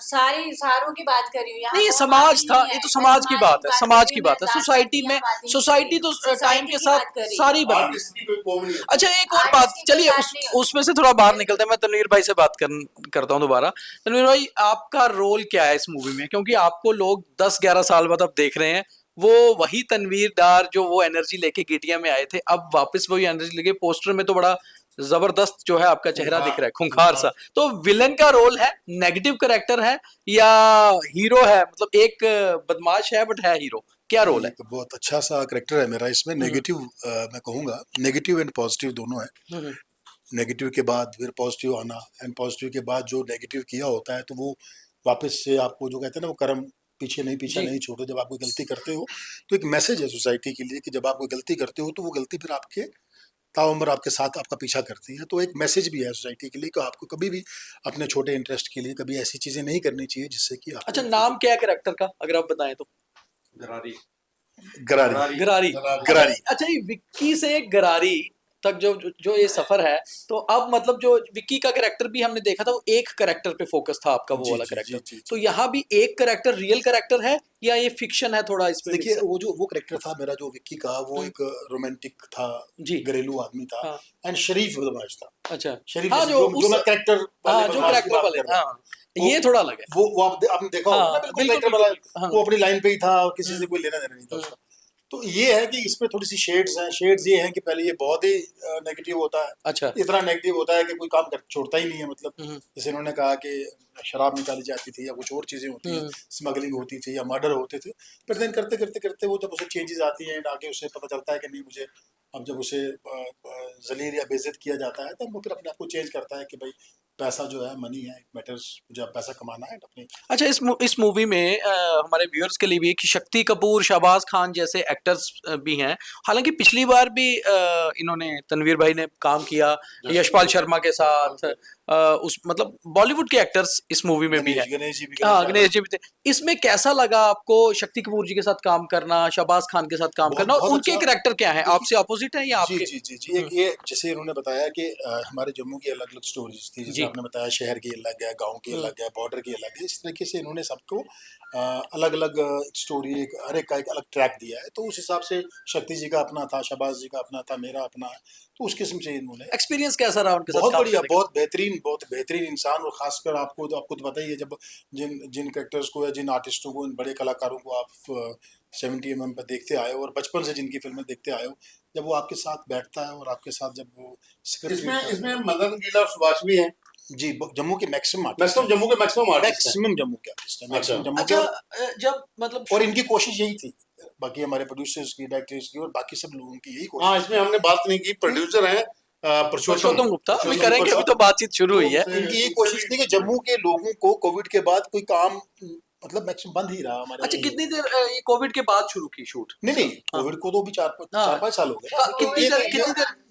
सारी सारों की बात कर रही हूँ यहाँ। नहीं, ये कौम समाज आती था, नहीं ये तो मैं समाज की बात है, समाज कर की रही बात हूँ, है। मैं सोसाइटी जात में, की बात नहीं सोसाइटी कर तो रही, टाइम के सोसाइटी की साथ बात कर रही हूँ। सारी बदली। आर्टिस्ट की कोई कौम नहीं है। अच्छा, एक और आर्टिस्ट बात, की कोई चलिए बात नहीं होती। उसमें से थोड़ा बाहर निकलते हैं, मैं तनवीर भाई से बात करता हूँ दोबारा। तनवीर भाई, आपका रोल क्या है इस मूवी में? क्योंकि आपको लोग 10-11 साल बाद अब देख रहे हैं, वो वही तनवीर डार जो वो एनर्जी लेके गेटिया में आए थे, अब वापस वही एनर्जी लेके पोस्टर में तो बड़ा जबरदस्त जो है आपका चेहरा दिख रहा है, खूंखार सा। तो विलन का रोल है, नेगेटिव कैरेक्टर है या हीरो है? मतलब एक बदमाश है बट है हीरो, क्या रोल है? एक बहुत अच्छा सा करेक्टर है मेरा इसमें। नेगेटिव मैं कहूँगा, नेगेटिव एंड पॉजिटिव दोनों है। नेगेटिव के बाद फिर पॉजिटिव आना, एंड पॉजिटिव के बाद जो नेगेटिव किया होता है तो वो वापस से आपको जो कहते हैं ना, वो कर्म पीछा जी। नहीं छोड़ो। जब आप कोई गलती करते हो तो एक मैसेज है सोसाइटी के लिए कि जब आप कोई गलती करते हो तो वो गलती फिर आपके ताउम्र आपके साथ आपका पीछा करती है। तो एक मैसेज भी है सोसाइटी के लिए कि आपको कभी भी अपने छोटे इंटरेस्ट के लिए कभी ऐसी चीजें नहीं करनी चाहिए जिससे कि आप। अच्छा, नाम क्या है कैरेक्टर का, अगर आप बताएं तो? गरारी। गरारी। गरारी। गरारी। अच्छा, ये विक्की से गरारी तक जो ये सफर है, तो अब मतलब जो विक्की का कैरेक्टर भी हमने देखा था, वो एक कैरेक्टर पे फोकस था आपका, वो जी, वाला जी, कैरेक्टर। जी, जी, तो यहाँ भी एक कैरेक्टर रियल कैरेक्टर है या ये फिक्शन है थोड़ा इसमें? देखिए, mix है? वो कैरेक्टर था मेरा जो विक्की का, वो एक रोमांटिक था, जी। घरेलू आदमी था, हाँ। एंड शरीफ बदमाश था। अच्छा। शरीफ हाँ, जो मैं कैरेक्टर हाँ, जो कैरेक्टर वाले, हाँ, ये थोड़ा अलग है। वो आपने देखा होगा हाँ, ना, बिल्कुल बिल्कुल, कैरेक्टर वाला। बिल्कुल, हाँ। वो अपनी लाइन पे ही था और किसी से कोई लेना देना नहीं था उसका। तो ये है कि इसमें थोड़ी सी शेड्स हैं। शेड्स ये हैं कि पहले ये बहुत ही नेगेटिव होता है, अच्छा। इतना नेगेटिव होता है कि कोई काम छोड़ता ही नहीं है। मतलब हम्म। जैसे इन्होंने कहा कि शराब निकाली जाती थी या कुछ और चीजें होती हैं, स्मगलिंग होती थी या मर्डर होते थे, पर देन करते करते करते वो जब उसे चेंजेस आती हैं, आगे उसे पता चलता है कि नहीं मुझे, अब जब उसे जलील या बेइज्जत किया जाता है तब वो फिर अपने आप को चेंज करता है कि भाई पैसा जो है, मनी है, मैटर्स, मुझे अब पैसा कमाना है अपने। अच्छा, इस मूवी में हमारे व्यूअर्स के लिए भी कि शक्ति कपूर, शहबाज खान जैसे एक्टर्स भी हैं। हालांकि पिछली बार भी इन्होंने, तनवीर भाई ने काम किया यशपाल शर्मा के साथ, उस मतलब बॉलीवुड के एक्टर्स इस मूवी में भी हैं। गणेश जी भी, हाँ, गणेश जी भी थे। इसमें कैसा लगा आपको शक्ति कपूर जी के साथ काम करना, शहबाज खान के साथ काम करना, और बहुत उनके अच्छा। कैरेक्टर क्या है, आपसे अपोजिट है या जी आपके? जी जी जी एक ये जैसे इन्होंने बताया कि हमारे जम्मू की अलग अलग स्टोरीज थी, जैसे जी। आपने बताया शहर की अलग है, गांव की अलग है, बॉर्डर की अलग है। इस तरीके से इन्होंने सबको अलग अलग स्टोरी, हर एक का एक अलग ट्रैक दिया है। तो उस हिसाब से शक्ति जी का अपना था, शहबाज जी का अपना था, मेरा अपना है। तो उस किस्म से इन्होंने एक्सपीरियंस कैसा रहा उनके साथ बहुत काम बढ़िया, करने का? बहुत बेहतरीन इंसान। और खासकर आपको तो पता ही है, जब जिन जिन कैरेक्टर्स को या जिन आर्टिस्टों को, इन बड़े कलाकारों को आप 70mm पर देखते आए हो और बचपन से जिनकी फिल्में देखते आए हो, जब वो आपके साथ बैठता है और आपके साथ जब वो स्क्रिप्ट इसमें मदन गीला और सुभाष भी हैं। जी, जम्मू के मैक्सिमम जम्मू के मैक्सिमम आर्टिस्ट हैं। मैक्सिमम जम्मू के आर्टिस्ट हैं, मैक्सिमम जम्मू के। अच्छा, जब मतलब और इनकी कोशिश यही थी, बाकी हमारे प्रोड्यूसर्स की, डायरेक्टर्स की और बाकी सब लोगों की यही कोशिश। हाँ, इसमें हमने बात नहीं की। प्रोड्यूसर हैं पुरुषोत्तम गुप्ता, अभी करेंगे, अभी तो बातचीत शुरू हुई है। इनकी यही कोशिश थी कि जम्मू के लोगों को कोविड के बाद कोई काम, मतलब मैक्सिमम बंद ही रहा हमारे। अच्छा, कितनी देर ये कोविड के बाद शुरू की शूट? नहीं, कोविड को तो भी 4-5 साल हो गए।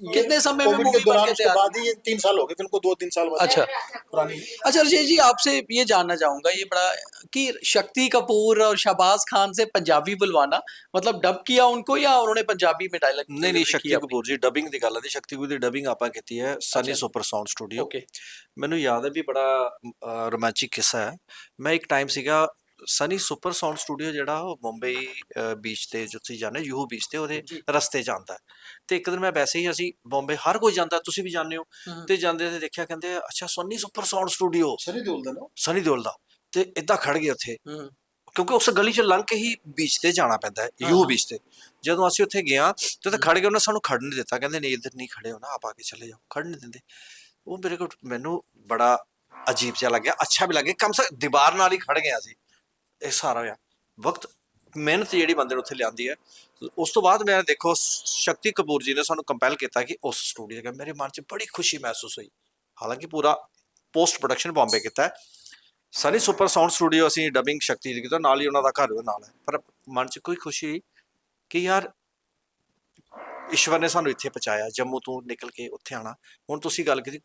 कितने समय में कोविड मूवी के दौरान, बन के उसके तैयार बाद ही ये 3 साल हो गए फिल्म को, 2-3 साल बाद। अच्छा। पुरानी। अच्छा रजनीश जी, आपसे ये जानना चाहूंगा, ये बड़ा कि शक्ति कपूर और शहबाज खान से पंजाबी बुलवाना, मतलब डब किया उनको या उन्होंने पंजाबी में डायलॉग? नहीं, शक्ति कपूर जी डबिंग ਦੀ ਗੱਲ ਹੈ। ਸ਼ਕਤੀ ਕਪੂਰ ਦੀ ਡਬਿੰਗ ਆਪਾਂ ਕੀਤੀ ਹੈ Sunny super sound studio. Okay. ਮੈਨੂੰ ਯਾਦ ਹੈ ਵੀ ਬੜਾ ਰੋਮਾਂਚਿਕ ਕਿੱਸਾ ਹੈ। ਮੈਂ ਇੱਕ ਟਾਈਮ ਸੀਗਾ ਸਨੀ ਸੁਪਰ ਸਾਊਂਡ ਸਟੂਡੀਓ ਜਿਹੜਾ ਉਹ ਮੁੰਬਈ ਬੀਚ ਤੇ ਜਿੱਥੇ ਜਾਂਦੇ ਯੂਹੂ ਬੀਚ ਤੇ ਉਹਦੇ ਰਸਤੇ ਚ ਆਉਂਦਾ ਤੇ ਇੱਕ ਦਿਨ ਮੈਂ ਵੈਸੇ ਹੀ ਅਸੀਂ ਬੰਬੇ ਹਰ ਕੋਈ ਜਾਂਦਾ, ਤੁਸੀਂ ਵੀ ਜਾਂਦੇ ਹੋ, ਤੇ ਜਾਂਦੇ ਤੇ ਦੇਖਿਆ ਕਹਿੰਦੇ ਅੱਛਾ Sunny super sound studio Sunny Deol ਦਾ ਨਾ, ਸਨੀ ਦਿਓਲ ਦਾ, ਤੇ ਇਦਾਂ ਖੜ ਗਏ ਉੱਥੇ ਕਿਉਂਕਿ ਉਸ ਗਲੀ 'ਚ ਲੰਘ ਕੇ ਹੀ ਬੀਚ ਤੇ ਜਾਣਾ ਪੈਂਦਾ ਹੈ, ਯੂ ਬੀਚ ਤੇ। ਜਦੋਂ ਅਸੀਂ ਉੱਥੇ ਗਿਆ ਤੇ ਉੱਥੇ ਖੜ ਗਏ, ਉਹਨਾਂ ਸਾਨੂੰ ਖੜਨ ਨਹੀਂ ਦਿੱਤਾ, ਕਹਿੰਦੇ ਨਹੀਂ ਇੱਧਰ ਨਹੀਂ ਖੜੇ ਹੋਣਾ, ਆਪ ਆ ਕੇ ਚਲੇ ਜਾਓ, ਖੜਨ ਨਹੀਂ ਦਿੰਦੇ। ਉਹ ਮੇਰੇ ਕੋਲ, ਮੈਨੂੰ ਬੜਾ ਅਜੀਬ ਜਿਹਾ ਲੱਗਿਆ, ਅੱਛਾ ਵੀ ਲੱਗਿਆ, ਕਮ ਸੇ ਕਮ ਦੀਵਾਰ ਨਾਲ ਹੀ ਖੜ ਗਿਆ ਸੀ। ਇਹ ਸਾਰਾ ਹੋਇਆ ਵਕਤ, ਮਿਹਨਤ ਜਿਹੜੀ ਬੰਦੇ ਨੂੰ ਉੱਥੇ ਲਿਆਂਦੀ ਹੈ। ਉਸ ਤੋਂ ਬਾਅਦ ਮੈਂ ਦੇਖੋ ਸ਼ਕਤੀ ਕਪੂਰ ਜੀ ਨੇ ਸਾਨੂੰ ਕੰਪੈਲ ਕੀਤਾ ਕਿ ਉਸ ਸਟੂਡੀਓ ਦਾ, ਮੇਰੇ ਮਨ 'ਚ ਬੜੀ ਖੁਸ਼ੀ ਮਹਿਸੂਸ ਹੋਈ। ਹਾਲਾਂਕਿ ਪੂਰਾ ਪੋਸਟ ਪ੍ਰੋਡਕਸ਼ਨ ਬੰਬੇ ਕੀਤਾ ਹੈ, ਸਨੀ ਸੁਪਰ ਸਾਊਂਡ ਸਟੂਡੀਓ ਅਸੀਂ ਡਬਿੰਗ ਸ਼ਕਤੀ ਦੀ ਕੀਤਾ, ਨਾਲ ਹੀ ਉਹਨਾਂ ਦਾ ਘਰ ਦੇ ਨਾਲ ਹੈ, ਪਰ ਮਨ 'ਚ ਕੋਈ ਖੁਸ਼ੀ ਹੋਈ ਕਿ ਯਾਰ ਈਸ਼ਵਰ ਨੇ ਸਾਨੂੰ ਇੱਥੇ ਪਹੁੰਚਾਇਆ, ਜੰਮੂ ਤੋਂ ਨਿਕਲ ਕੇ ਉੱਥੇ ਆਣਾ। ਹੁਣ ਤੁਸੀਂ ਗੱਲ ਕੀਤੀ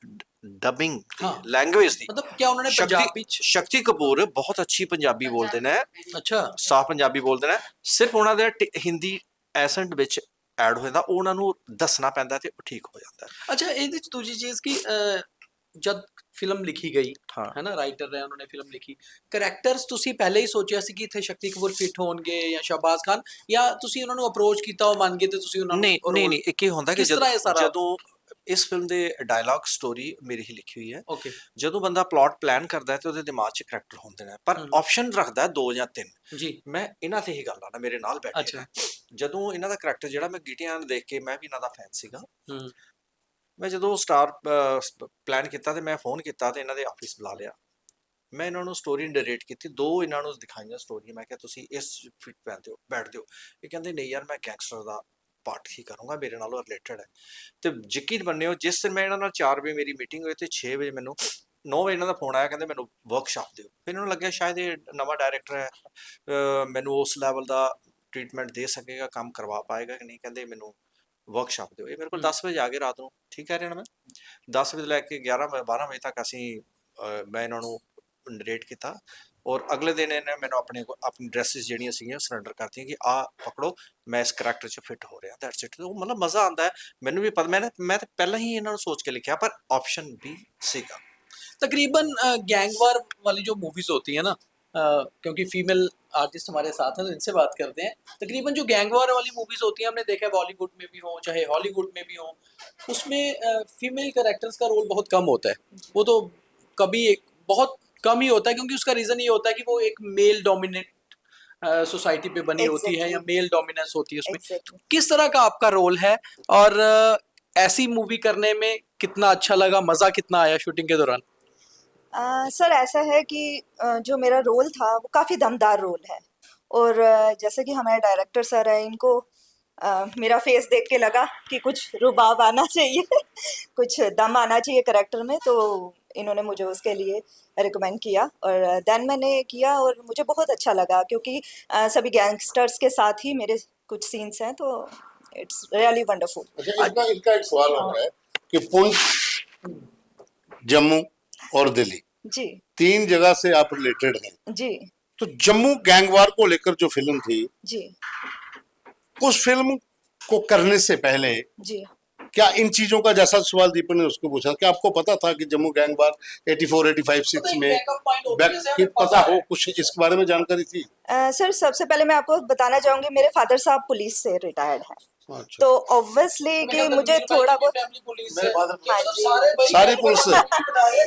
ਡਬਿੰਗ ਲੈਂਗੁਏਜ ਦੀ, मतलब क्या उन्होंने पंजाबी ਸ਼ਕਤੀ ਕਪੂਰ ਬਹੁਤ ਅੱਛੀ ਪੰਜਾਬੀ ਬੋਲਦੇ ਨੇ, अच्छा ਸਾਫ ਪੰਜਾਬੀ ਬੋਲਦੇ ਨੇ, ਸਿਰਫ ਉਹਨਾਂ ਦੇ ਹਿੰਦੀ ਐਸੈਂਟ ਵਿੱਚ ਐਡ ਹੋ ਜਾਂਦਾ, ਉਹ ਉਹਨਾਂ ਨੂੰ ਦੱਸਣਾ ਪੈਂਦਾ ਤੇ ਉਹ ਠੀਕ ਹੋ ਜਾਂਦਾ ਹੈ। अच्छा ਇਹਦੇ ਚ ਦੂਜੀ ਚੀਜ਼ ਕਿ ਜਦ ਫਿਲਮ ਲਿਖੀ ਗਈ ਹਾਂ। ਹੈ ਨਾ, ਰਾਈਟਰ ਰਹੇ ਉਹਨਾਂ ਨੇ ਫਿਲਮ ਲਿਖੀ, ਕਰੈਕਟਰਸ ਤੁਸੀਂ ਪਹਿਲੇ ਹੀ ਸੋਚਿਆ ਸੀ ਕਿ ਇੱਥੇ ਸ਼ਕਤੀ ਕਪੂਰ ਫਿੱਟ ਹੋਣਗੇ ਜਾਂ ਸ਼ਹਬਾਜ਼ ਖਾਨ, ਜਾਂ ਤੁਸੀਂ ਉਹਨਾਂ ਨੂੰ ਅਪਰੋਚ ਕੀਤਾ, ਉਹ ਮੰਨ ਗਏ ਤੇ ਤੁਸੀਂ ਉਹਨਾਂ ਨੂੰ ਨਹੀਂ ਇੱਕ ਹੀ ਹੁੰਦਾ ਕਿ ਕਿਸ ਤਰ੍ਹਾਂ ਇਹ ਸਾਰਾ- ਜਦੋਂ ਇਸ ਫਿਲਮ ਦੇ ਡਾਇਲੌਗ ਸਟੋਰੀ ਮੇਰੀ ਹੀ ਲਿਖੀ ਹੋਈ ਹੈ, ਓਕੇ ਜਦੋਂ ਬੰਦਾ ਪਲਾਟ ਪਲਾਨ ਕਰਦਾ ਹੈ ਤੇ ਉਹਦੇ ਦਿਮਾਗ 'ਚ ਕਰੈਕਟਰ ਹੁੰਦੇ ਨੇ, ਪਰ ਆਪਸ਼ਨ ਰੱਖਦਾ 2 ਜਾਂ 3। ਜੀ ਮੈਂ ਇਹਨਾਂ ਤੇ ਹੀ ਗੱਲ ਆ ਨਾ, ਮੇਰੇ ਨਾਲ ਬੈਠੇ ਅੱਛਾ। ਨੇ। ਜਦੋਂ ਇਹਨਾਂ ਦਾ ਕਰੈਕਟਰ ਜਿਹੜਾ, ਮੈਂ ਗਿਟੀਆਂ ਨੂੰ ਦੇਖ ਕੇ ਮੈਂ ਵੀ ਇਹਨਾਂ ਦਾ ਫੈਨ ਸੀਗਾ। ਹੂੰ ਮੈਂ ਜਦੋਂ ਸਟਾਰ ਪਲਾਨ ਕੀਤਾ ਤੇ ਮੈਂ ਫੋਨ ਕੀਤਾ ਤੇ ਇਹਨਾਂ ਦੇ ਆਫਿਸ ਬੁਲਾ ਲਿਆ, ਮੈਂ ਇਹਨਾਂ ਨੂੰ ਸਟੋਰੀ ਨਰੇਟ ਕੀਤੀ, 2 ਇਹਨਾਂ ਨੂੰ ਦਿਖਾਈਆਂ ਸਟੋਰੀ, ਮੈਂ ਕਿਹਾ ਤੁਸੀਂ ਇਸ ਫਿਟ ਬੈਠ ਦਿਓ। ਇਹ ਕਹਿੰਦੇ ਨਹੀਂ ਯਾਰ, ਮੈਂ ਗੈਂਗਸਟਰ ਦਾ ਪਾਰਟ ਹੀ ਕਰੂੰਗਾ, ਮੇਰੇ ਨਾਲ ਰਿਲੇਟਡ ਹੈ। ਤੇ ਯਕੀਨ ਮੰਨਿਓ, ਜਿਸ ਦਿਨ ਮੈਂ ਇਹਨਾਂ ਨਾਲ 4 ਵਜੇ ਮੇਰੀ ਮੀਟਿੰਗ ਹੋਈ ਤੇ 6 ਵਜੇ ਮੈਨੂੰ 9 ਵਜੇ ਇਹਨਾਂ ਦਾ ਫੋਨ ਆਇਆ, ਕਹਿੰਦੇ ਮੈਨੂੰ ਵਰਕਸ਼ਾਪ ਦਿਓ। ਫਿਰ ਇਹਨਾਂ ਨੂੰ ਲੱਗਿਆ ਸ਼ਾਇਦ ਇਹ ਨਵਾਂ ਡਾਇਰੈਕਟਰ ਹੈ, ਮੈਨੂੰ ਉਸ ਲੈਵਲ ਦਾ ਟ੍ਰੀਟਮੈਂਟ ਦੇ ਸਕੇਗਾ, ਕੰਮ ਕਰਵਾ ਪਾਏਗਾ ਕਿ ਨਹੀਂ, ਕਹਿੰਦੇ ਮੈਨੂੰ ਵਰਕਸ਼ਾਪ ਦਿਓ। ਇਹ ਮੇਰੇ ਕੋਲ 10 ਵਜੇ ਆ ਗਏ ਰਾਤ ਨੂੰ, ਠੀਕ ਕਹਿ ਰਹੇ ਨਾ ਮੈਂ, 10 ਵਜੇ ਲੈ ਕੇ 11-12 ਵਜੇ ਤੱਕ ਅਸੀਂ ਮੈਂ ਇਹਨਾਂ ਨੂੰ ਨਰੇਟ ਕੀਤਾ, ਔਰ ਅਗਲੇ ਦਿਨ ਇਹਨੇ ਮੈਨੂੰ ਆਪਣੀ ਡਰੈਸਿਸ ਜਿਹੜੀਆਂ ਸੀਗੀਆਂ ਸਰੈਂਡਰ ਕਰਤੀਆਂ ਕਿ ਆਹ ਪਕੜੋ, ਮੈਂ ਇਸ ਕਰੈਕਟਰ 'ਚ ਫਿੱਟ ਹੋ ਰਿਹਾ, ਦੈਟਸ ਇਟ। ਉਹ ਮਤਲਬ ਮਜ਼ਾ ਆਉਂਦਾ ਹੈ ਮੈਨੂੰ ਵੀ ਪਤਾ, ਮੈਂ ਤਾਂ ਪਹਿਲਾਂ ਹੀ ਇਹਨਾਂ ਨੂੰ ਸੋਚ ਕੇ ਲਿਖਿਆ, ਪਰ ਆਪਸ਼ਨ ਵੀ ਸੀਗਾ। तकरीबन गैंगवार वाली जो मूवीज होती है ना, क्योंकि फीमेल आर्टिस्ट हमारे साथ हैं तो इनसे बात करते हैं। तकरीबन जो गैंगवार वाली मूवीज होती हैं, हमने देखा है बॉलीवुड में भी हो चाहे हॉलीवुड में भी हो, उसमें फीमेल कैरेक्टर्स का रोल बहुत कम होता है। वो तो कभी एक बहुत कम ही होता है, क्योंकि उसका रीज़न ये होता है कि वो एक मेल डोमिनेट सोसाइटी पे बनी होती है या मेल डोमिनेंस होती है उसमें। किस तरह का आपका रोल है, और ऐसी मूवी करने में कितना अच्छा लगा, मज़ा कितना आया शूटिंग के दौरान? सर ऐसा है कि जो मेरा रोल था वो काफ़ी दमदार रोल है, और जैसे कि हमारे डायरेक्टर सर हैं, इनको मेरा फेस देख के लगा कि कुछ रुबाब आना चाहिए कुछ दम आना चाहिए करेक्टर में, तो इन्होंने मुझे उसके लिए रिकमेंड किया, और देन मैंने किया और मुझे बहुत अच्छा लगा, क्योंकि सभी गैंगस्टर्स के साथ ही मेरे कुछ सीन्स हैं, तो इट्स रियली वंडरफुल। अच्छा, इनका एक सवाल हो रहा है कि पुंछ, जम्मू और दिल्ली, जी 3 जगह से आप रिलेटेड हैं। जी तो जम्मू गैंगवार को लेकर जो फिल्म थी, जी उस फिल्म को करने से पहले जी क्या इन चीजों का, जैसा सवाल दीपक ने उसको पूछा, क्या आपको पता था कि जम्मू गैंगवार 84, 85, 6 में पता हो, कुछ इसके बारे में जानकारी थी? सर सबसे पहले मैं आपको बताना चाहूँगी, मेरे फादर साहब पुलिस से रिटायर्ड हैं, अच्छा। तो ऑब्वियसली कि मुझे थोड़ा बहुत सारी पुलिस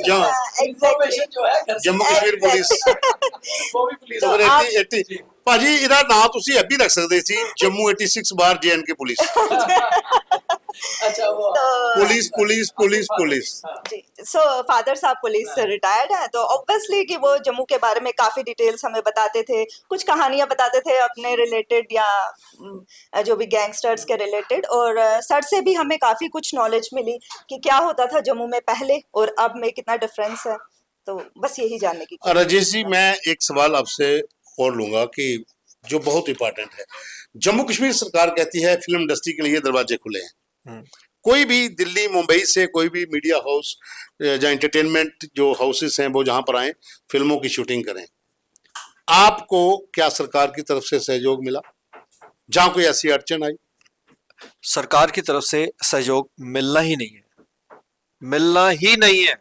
जहाँ एग्जैक्टली जम्मू कश्मीर पुलिस तो फिर 80 ਭਾਜੀ ਇਹਦਾ ਨਾਂ ਤੁਸੀਂ ਇਹ ਵੀ ਰੱਖ ਸਕਦੇ ਸੀ, ਜੰਮੂ 86 ਬਾਰ JNK ਪੁਲਿਸ। अच्छा वो पुलिस पुलिस पुलिस पुलिस। जी सो फादर साहब पुलिस से रिटायर्ड हैं, तो ऑब्वियसली कि वो जम्मू के बारे में काफ़ी डिटेल्स हमें बताते थे, कुछ कहानियाँ बताते थे अपने रिलेटेड या जो भी गैंगस्टर्स के रिलेटेड, और सर से भी हमें काफ़ी कुछ नॉलेज मिली कि क्या होता था जम्मू में पहले और अब में कितना डिफरेंस है, तो बस यही जानने की। राजेश जी, मैं एक सवाल आपसे और लूंगा कि जो बहुत इंपॉर्टेंट है, जम्मू कश्मीर सरकार कहती है फिल्म इंडस्ट्री के लिए दरवाजे खुले हैं, कोई भी दिल्ली मुंबई से कोई भी मीडिया हाउस या एंटरटेनमेंट जो हाउसेस हैं वो जहां पर आए फिल्मों की शूटिंग करें, आपको क्या सरकार की तरफ से सहयोग मिला जहां कोई ऐसी अड़चन आई? सरकार की तरफ से सहयोग मिलना ही नहीं है, मिलना ही नहीं है।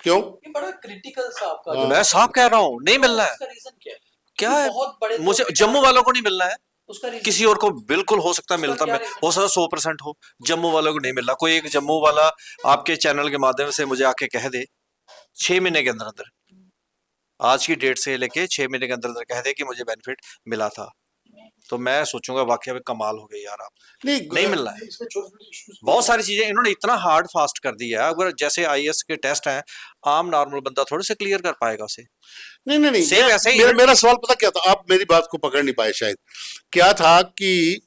क्यों? ये बड़ा क्रिटिकल सा आपका मैं साफ कह रहा हूँ, नहीं मिलना है। उसका रीजन क्या है? क्या है, बहुत बड़े मुझे जम्मू वालों को नहीं मिलना है, उसका रीजन किसी और को बिल्कुल हो सकता है मिलता, क्या हो सकता 100% हो, जम्मू वालों को नहीं मिल रहा। कोई एक जम्मू वाला आपके चैनल के माध्यम से मुझे आके कह दे 6 महीने के अंदर अंदर आज की डेट से लेके 6 महीने के अंदर अंदर कह दे कि मुझे बेनिफिट मिला था, तो मैं सोचूंगा वाकई में कमाल हो गई यार, आप नहीं मिल रहा है। इसमें छोटे-छोटे issues बहुत सारी चीजें इन्होंने इतना हार्ड फास्ट कर दिया है, अगर जैसे आईएएस के टेस्ट हैं, आम नॉर्मल बंदा थोड़े से क्लियर कर पाएगा उसे। नहीं Same ऐसे ही मेरा सवाल पता क्या था, आप मेरी बात को पकड़ नहीं पाए शायद। क्या था कि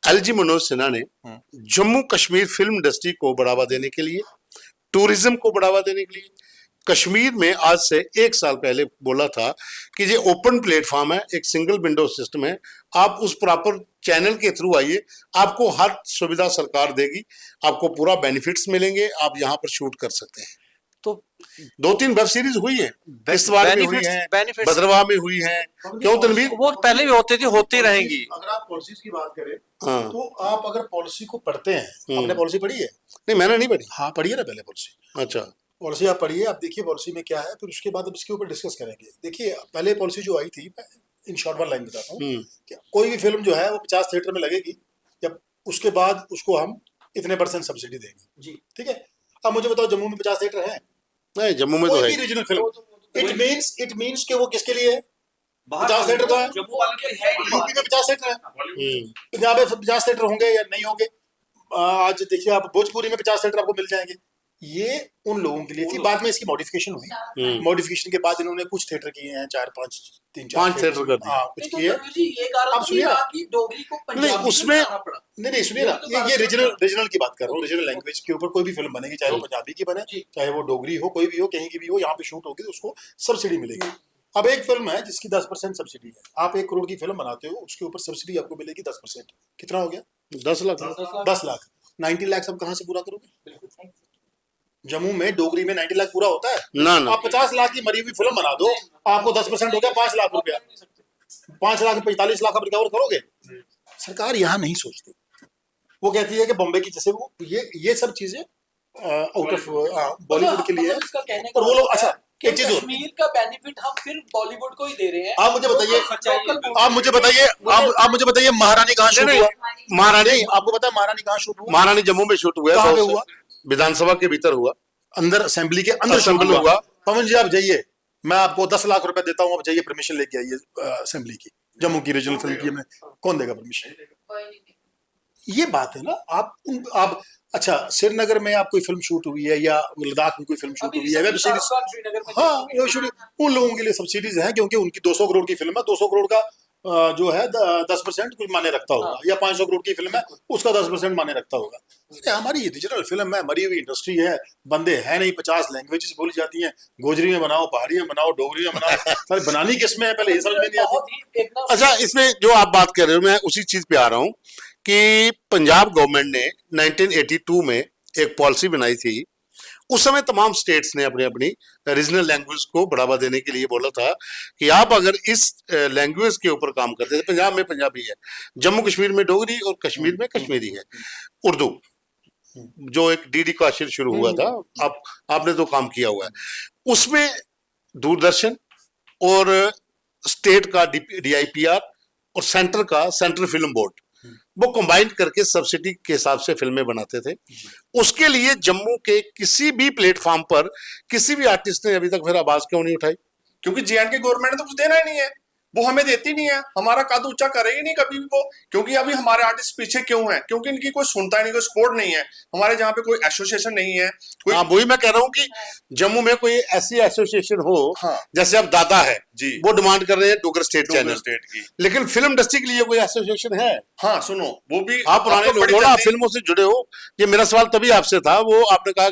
एलजी मनोज सिन्हा ने जम्मू कश्मीर फिल्म इंडस्ट्री को बढ़ावा देने के लिए, टूरिज्म को बढ़ावा देने के लिए कश्मीर में आज से 1 साल पहले बोला था कि ये ओपन प्लेटफॉर्म है, एक सिंगल विंडो सिस्टम है, आप उस प्रॉपर चैनल के थ्रू आइए, आपको हर सुविधा सरकार देगी, आपको पूरा बेनिफिट्स मिलेंगे, आप यहाँ पर शूट कर सकते हैं। तो 2-3 वेब सीरीज हुई है, किश्तवाड़ में हुई है, benefits- भद्रवाह में हुई है, क्यों तनवीर? वो पहले भी होती थी, होती रहेंगी। अगर आप पॉलिसीज की बात करें हाँ। तो आप अगर पॉलिसी को पढ़ते हैं, आपने पॉलिसी पढ़ी है? नहीं मैंने नहीं पढ़ी। हाँ पढ़िए ना पहले पॉलिसी। अच्छा, पॉलिसी आप पढ़िए, आप देखिए पॉलिसी में क्या है, फिर उसके बाद अब इसके ऊपर डिस्कस करेंगे। देखिए पहले पॉलिसी जो आई थी, इन शॉर्ट वन लाइन बताता हूँ कि कोई भी फिल्म जो है वो 50 थिएटर में लगेगी, जब उसके बाद उसको हम इतने % सब्सिडी देंगे जी, ठीक है। अब मुझे बताओ जम्मू में 50 थिएटर है? नहीं जम्मू में तो कोई है। भी रीजनल फिल्म, इट मीन्स कि वो किसके लिए है? 50 थिएटर का है। यूपी में 50 थिएटर है, पंजाब में 50 थिएटर होंगे या नहीं होंगे? आज देखिए आप भोजपुरी में 50 थिएटर आपको मिल जाएंगे। ये उन लोगों के लिए थी, बाद में इसकी मॉडिफिकेशन हुई, मॉडिफिकेशन के बाद इन्होंने कुछ थिएटर किए हैं, 4-5 3-4 5 थिएटर कर दिए। हाँ कुछ किए। आप सुनिए ना, नहीं उसमें नहीं सुनिए ना, ये रीजनल की बात कर रहा हूँ, रीजनल लैंग्वेज के ऊपर कोई भी फिल्म बनेगी, चाहे वो पंजाबी की बने, चाहे वो डोगरी हो, कोई भी हो, कहीं की भी हो, यहाँ पे शूट होगी तो उसको सब्सिडी मिलेगी। अब एक फिल्म है जिसकी 10% सब्सिडी है, आप 1 करोड़ की फिल्म बनाते हो, उसके ऊपर सब्सिडी आपको मिलेगी 10%, कितना हो गया? 10 लाख। 10 लाख। 90 लाख सब कहाँ से पूरा करोगे? जम्मू में डोगरी में 90 लाख पूरा होता है? ना ना, आप 50 लाख की मरी हुई फिल्म बना दो, आपको 10% हो गया 5 लाख रुपया, 5 लाख 45 लाख आप रिकवर करोगे। सरकार यहाँ नहीं सोचती, वो कहती है कि बॉम्बे की, जैसे वो ये सब चीजें आउट ऑफ बॉलीवुड के लिए है। और वो लोग, अच्छा एक चीज और, कश्मीर का बेनिफिट हम फिर बॉलीवुड को ही दे रहे हैं। आप मुझे बताइए महारानी कहाँ शूट हुआ? महारानी, आपको पता है महारानी कहाँ शूट हुआ? महारानी जम्मू में शूट हुआ कहाँ पे है, हुआ? विधानसभा के भीतर हुआ, अंदर असेंबली के अंदर शूट असेंबली हुआ। हुआ। पवन जी आप जाइए, मैं आपको 10 लाख रुपए देता हूँ, आप जाइए परमिशन लेके आइए असेंबली की, जम्मू की रीजनल फिल्म की, में कौन देगा परमिशन? ये बात है ना। आप अच्छा श्रीनगर में आप कोई फिल्म शूट हुई है या लद्दाख में कोई फिल्म शूट हुई है, वेब सीरीज, हाँ वेब सीरीज, उन लोगों के लिए सब्सिडीज हैं, क्योंकि उनकी 200 करोड़ की फिल्म है, 200 करोड़ का जो है 10% कुछ माने रखता होगा, या 500 करोड़ की फिल्म है उसका 10% माने रखता होगा। अरे हमारी ये डिजिटल फिल्म है, मरी हुई इंडस्ट्री है, बंदे हैं नहीं, 50 लैंग्वेजेस बोली जाती हैं, गोजरी में बनाओ, पहाड़ी में बनाओ, डोगरी में बनाओ, सर बनानी किसमें है पहले ये समझ में नहीं आती। अच्छा इसमें जो आप बात कर रहे हो, मैं उसी चीज पे आ रहा हूँ कि पंजाब गवर्नमेंट ने 1982 में एक पॉलिसी बनाई थी। उस समय तमाम स्टेट्स ने अपनी अपनी रीजनल लैंग्वेज को बढ़ावा देने के लिए बोला था कि आप अगर इस लैंग्वेज के ऊपर काम करते थे, पंजाब में पंजाबी है, जम्मू कश्मीर में डोगरी और कश्मीर में कश्मीरी है, उर्दू जो एक डीडी काशिर शुरू हुआ था, आपने तो काम किया हुआ है उसमें, दूरदर्शन और स्टेट का DIPR और सेंटर का सेंट्रल फिल्म बोर्ड, वो कंबाइन करके सब्सिडी के हिसाब से फिल्में बनाते थे। उसके लिए जम्मू के किसी भी प्लेटफॉर्म पर किसी भी आर्टिस्ट ने अभी तक फिर आवाज क्यों नहीं उठाई? क्योंकि J&K गवर्नमेंट ने तो कुछ देना ही नहीं है, वो हमें देती नहीं है, हमारा कद ऊंचा करेगी नहीं कभी भी वो। क्योंकि अभी हमारे आर्टिस्ट पीछे क्यों हैं? क्योंकि इनकी कोई सुनता नहीं, कोई सपोर्ट नहीं है, हमारे जहाँ पे कोई एसोसिएशन नहीं है, कोई। हाँ वही मैं कह रहा हूँ कि जम्मू में कोई ऐसी एसोसिएशन हो, हाँ। जैसे अब दादा है जी, वो डिमांड कर रहे हैं डोगर स्टेट चैनल स्टेट की, लेकिन फिल्म इंडस्ट्री के लिए कोई एसोसिएशन है? हाँ सुनो, वो भी आप पुराने लोग हो ना, फिल्मों से जुड़े हो। ये मेरा सवाल तभी आपसे था, वो आपने कहा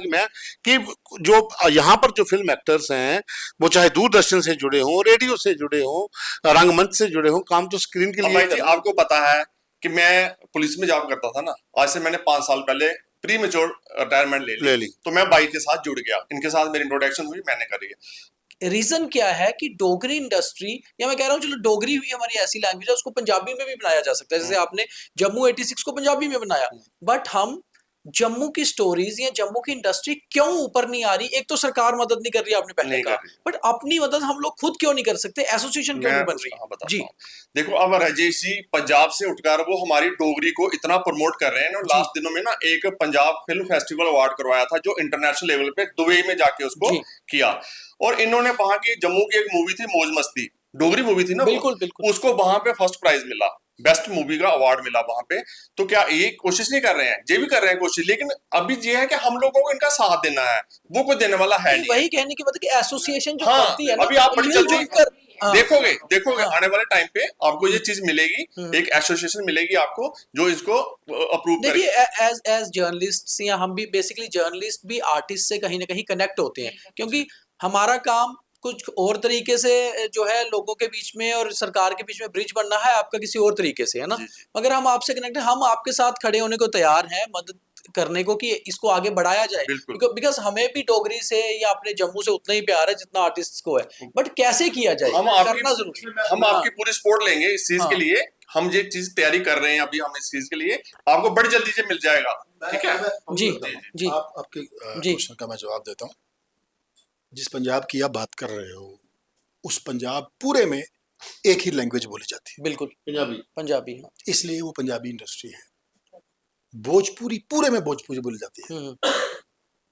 कि जो यहाँ पर जो फिल्म एक्टर्स हैं वो चाहे दूरदर्शन से जुड़े हो, रेडियो से जुड़े हो, रंगमंच से जुड़े हो, काम तो स्क्रीन के लिए। जी आपको पता है कि मैं पुलिस में जॉब करता था ना, आज से मैंने 5 साल पहले प्री मेच्योर रिटायरमेंट ले ली, तो मैं बाइक के साथ जुड़ गया, इनके साथ मेरी इंट्रोडक्शन हुई, मैंने करी है। रीजन क्या है कि डोगरी इंडस्ट्री, या मैं कह रहा हूँ चलो डोगरी भी हमारी ऐसी लैंग्वेज है, उसको पंजाबी में भी बनाया जा सकता है, जैसे आपने जम्मू 86 को पंजाबी में बनाया, बट हम जम्मू की स्टोरीज या जम्मू की इंडस्ट्री क्यों ऊपर नहीं आ रही? एक तो सरकार मदद नहीं कर रही, आपने पहले नहीं कहा, कर रही। बट अपनी मदद हम लोग खुद क्यों नहीं कर सकते? एसोसिएशन क्यों नहीं मैं बन रही? हाँ, बताता जी हूँ। देखो अब राजेश जी पंजाब से उठकर वो हमारी डोगरी को इतना प्रमोट कर रहे हैं ना। लास्ट दिनों में ना एक पंजाब फिल्म फेस्टिवल अवार्ड करवाया था जो इंटरनेशनल लेवल पे दुबई में जाके उसको जी। किया, और इन्होंने वहां की जम्मू की एक मूवी थी मौज मस्ती, डोगरी मूवी थी ना वो, बिल्कुल, बिल्कुल। उसको वहां पे फर्स्ट प्राइज मिला, बेस्ट मूवी का अवार्ड मिला वहां पे। तो क्या ये कोशिश नहीं कर रहे हैं? ये भी कर रहे हैं कोशिश, लेकिन अभी ये है कि हम लोगों को इनका साथ देना है, वो कोई देने वाला है नहीं। वही कहने की बात है कि एसोसिएशन जो हाँ, करती है ना, अभी आप बड़ी मिलजुल जल्दी कर, हाँ, देखोगे हाँ। आने वाले टाइम पे आपको ये चीज मिलेगी, एक एसोसिएशन मिलेगी आपको जो इसको अप्रूव देखिए करेगी। एज एज जर्नलिस्ट या हम भी बेसिकली जर्नलिस्ट भी आर्टिस्ट से कहीं ना कहीं कनेक्ट होते हैं, क्योंकि हमारा काम कुछ और तरीके से जो है लोगों के बीच में और सरकार के बीच में ब्रिज बनना है, आपका किसी और तरीके से है ना। जी, जी। मगर हम आपसे कनेक्ट हैं, हम आपके साथ खड़े होने को तैयार हैं, मदद करने को कि इसको आगे बढ़ाया जाए, बिल्कुल। बिकॉज हमें भी डोगरी से या अपने जम्मू से उतना ही प्यार है जितना आर्टिस्ट को है, बट कैसे किया जाए, हम करना जरूरी है। हम आपकी पूरी सपोर्ट लेंगे इस चीज हाँ। के लिए। हम ये चीज तैयारी कर रहे हैं अभी, हम इस चीज के लिए आपको बड़ी जल्दी से मिल जाएगा, ठीक है? जी, जी। आपके जी। क्वेश्चन का मैं जवाब देता हूँ। जिस पंजाब की आप बात कर रहे हो, उस पंजाब पूरे में एक ही लैंग्वेज बोली जाती है, बिल्कुल पंजाबी, हाँ। इसलिए वो पंजाबी इंडस्ट्री है। भोजपुरी पूरे में भोजपुरी बोली जाती है,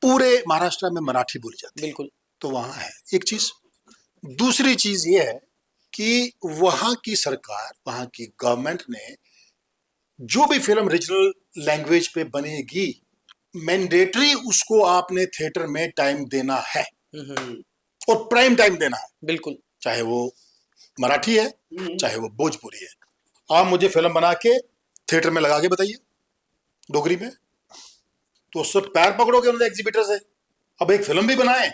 पूरे महाराष्ट्र में मराठी बोली जाती है, बिल्कुल। तो वहाँ है एक चीज। दूसरी चीज ये है कि वहाँ की सरकार, वहाँ की गवर्नमेंट ने जो भी फिल्म रीजनल लैंग्वेज पे बनेगी, मैंडेटरी उसको आपने थिएटर में टाइम देना है और प्राइम टाइम देना है, बिल्कुल। चाहे वो मराठी है चाहे वो भोजपुरी है। आप मुझे फिल्म बना के थिएटर में लगा के बताइए डोगरी में, तो उससे पैर पकड़ोगे उन्होंने एग्जीबिटर से। अब एक फिल्म भी बनाए,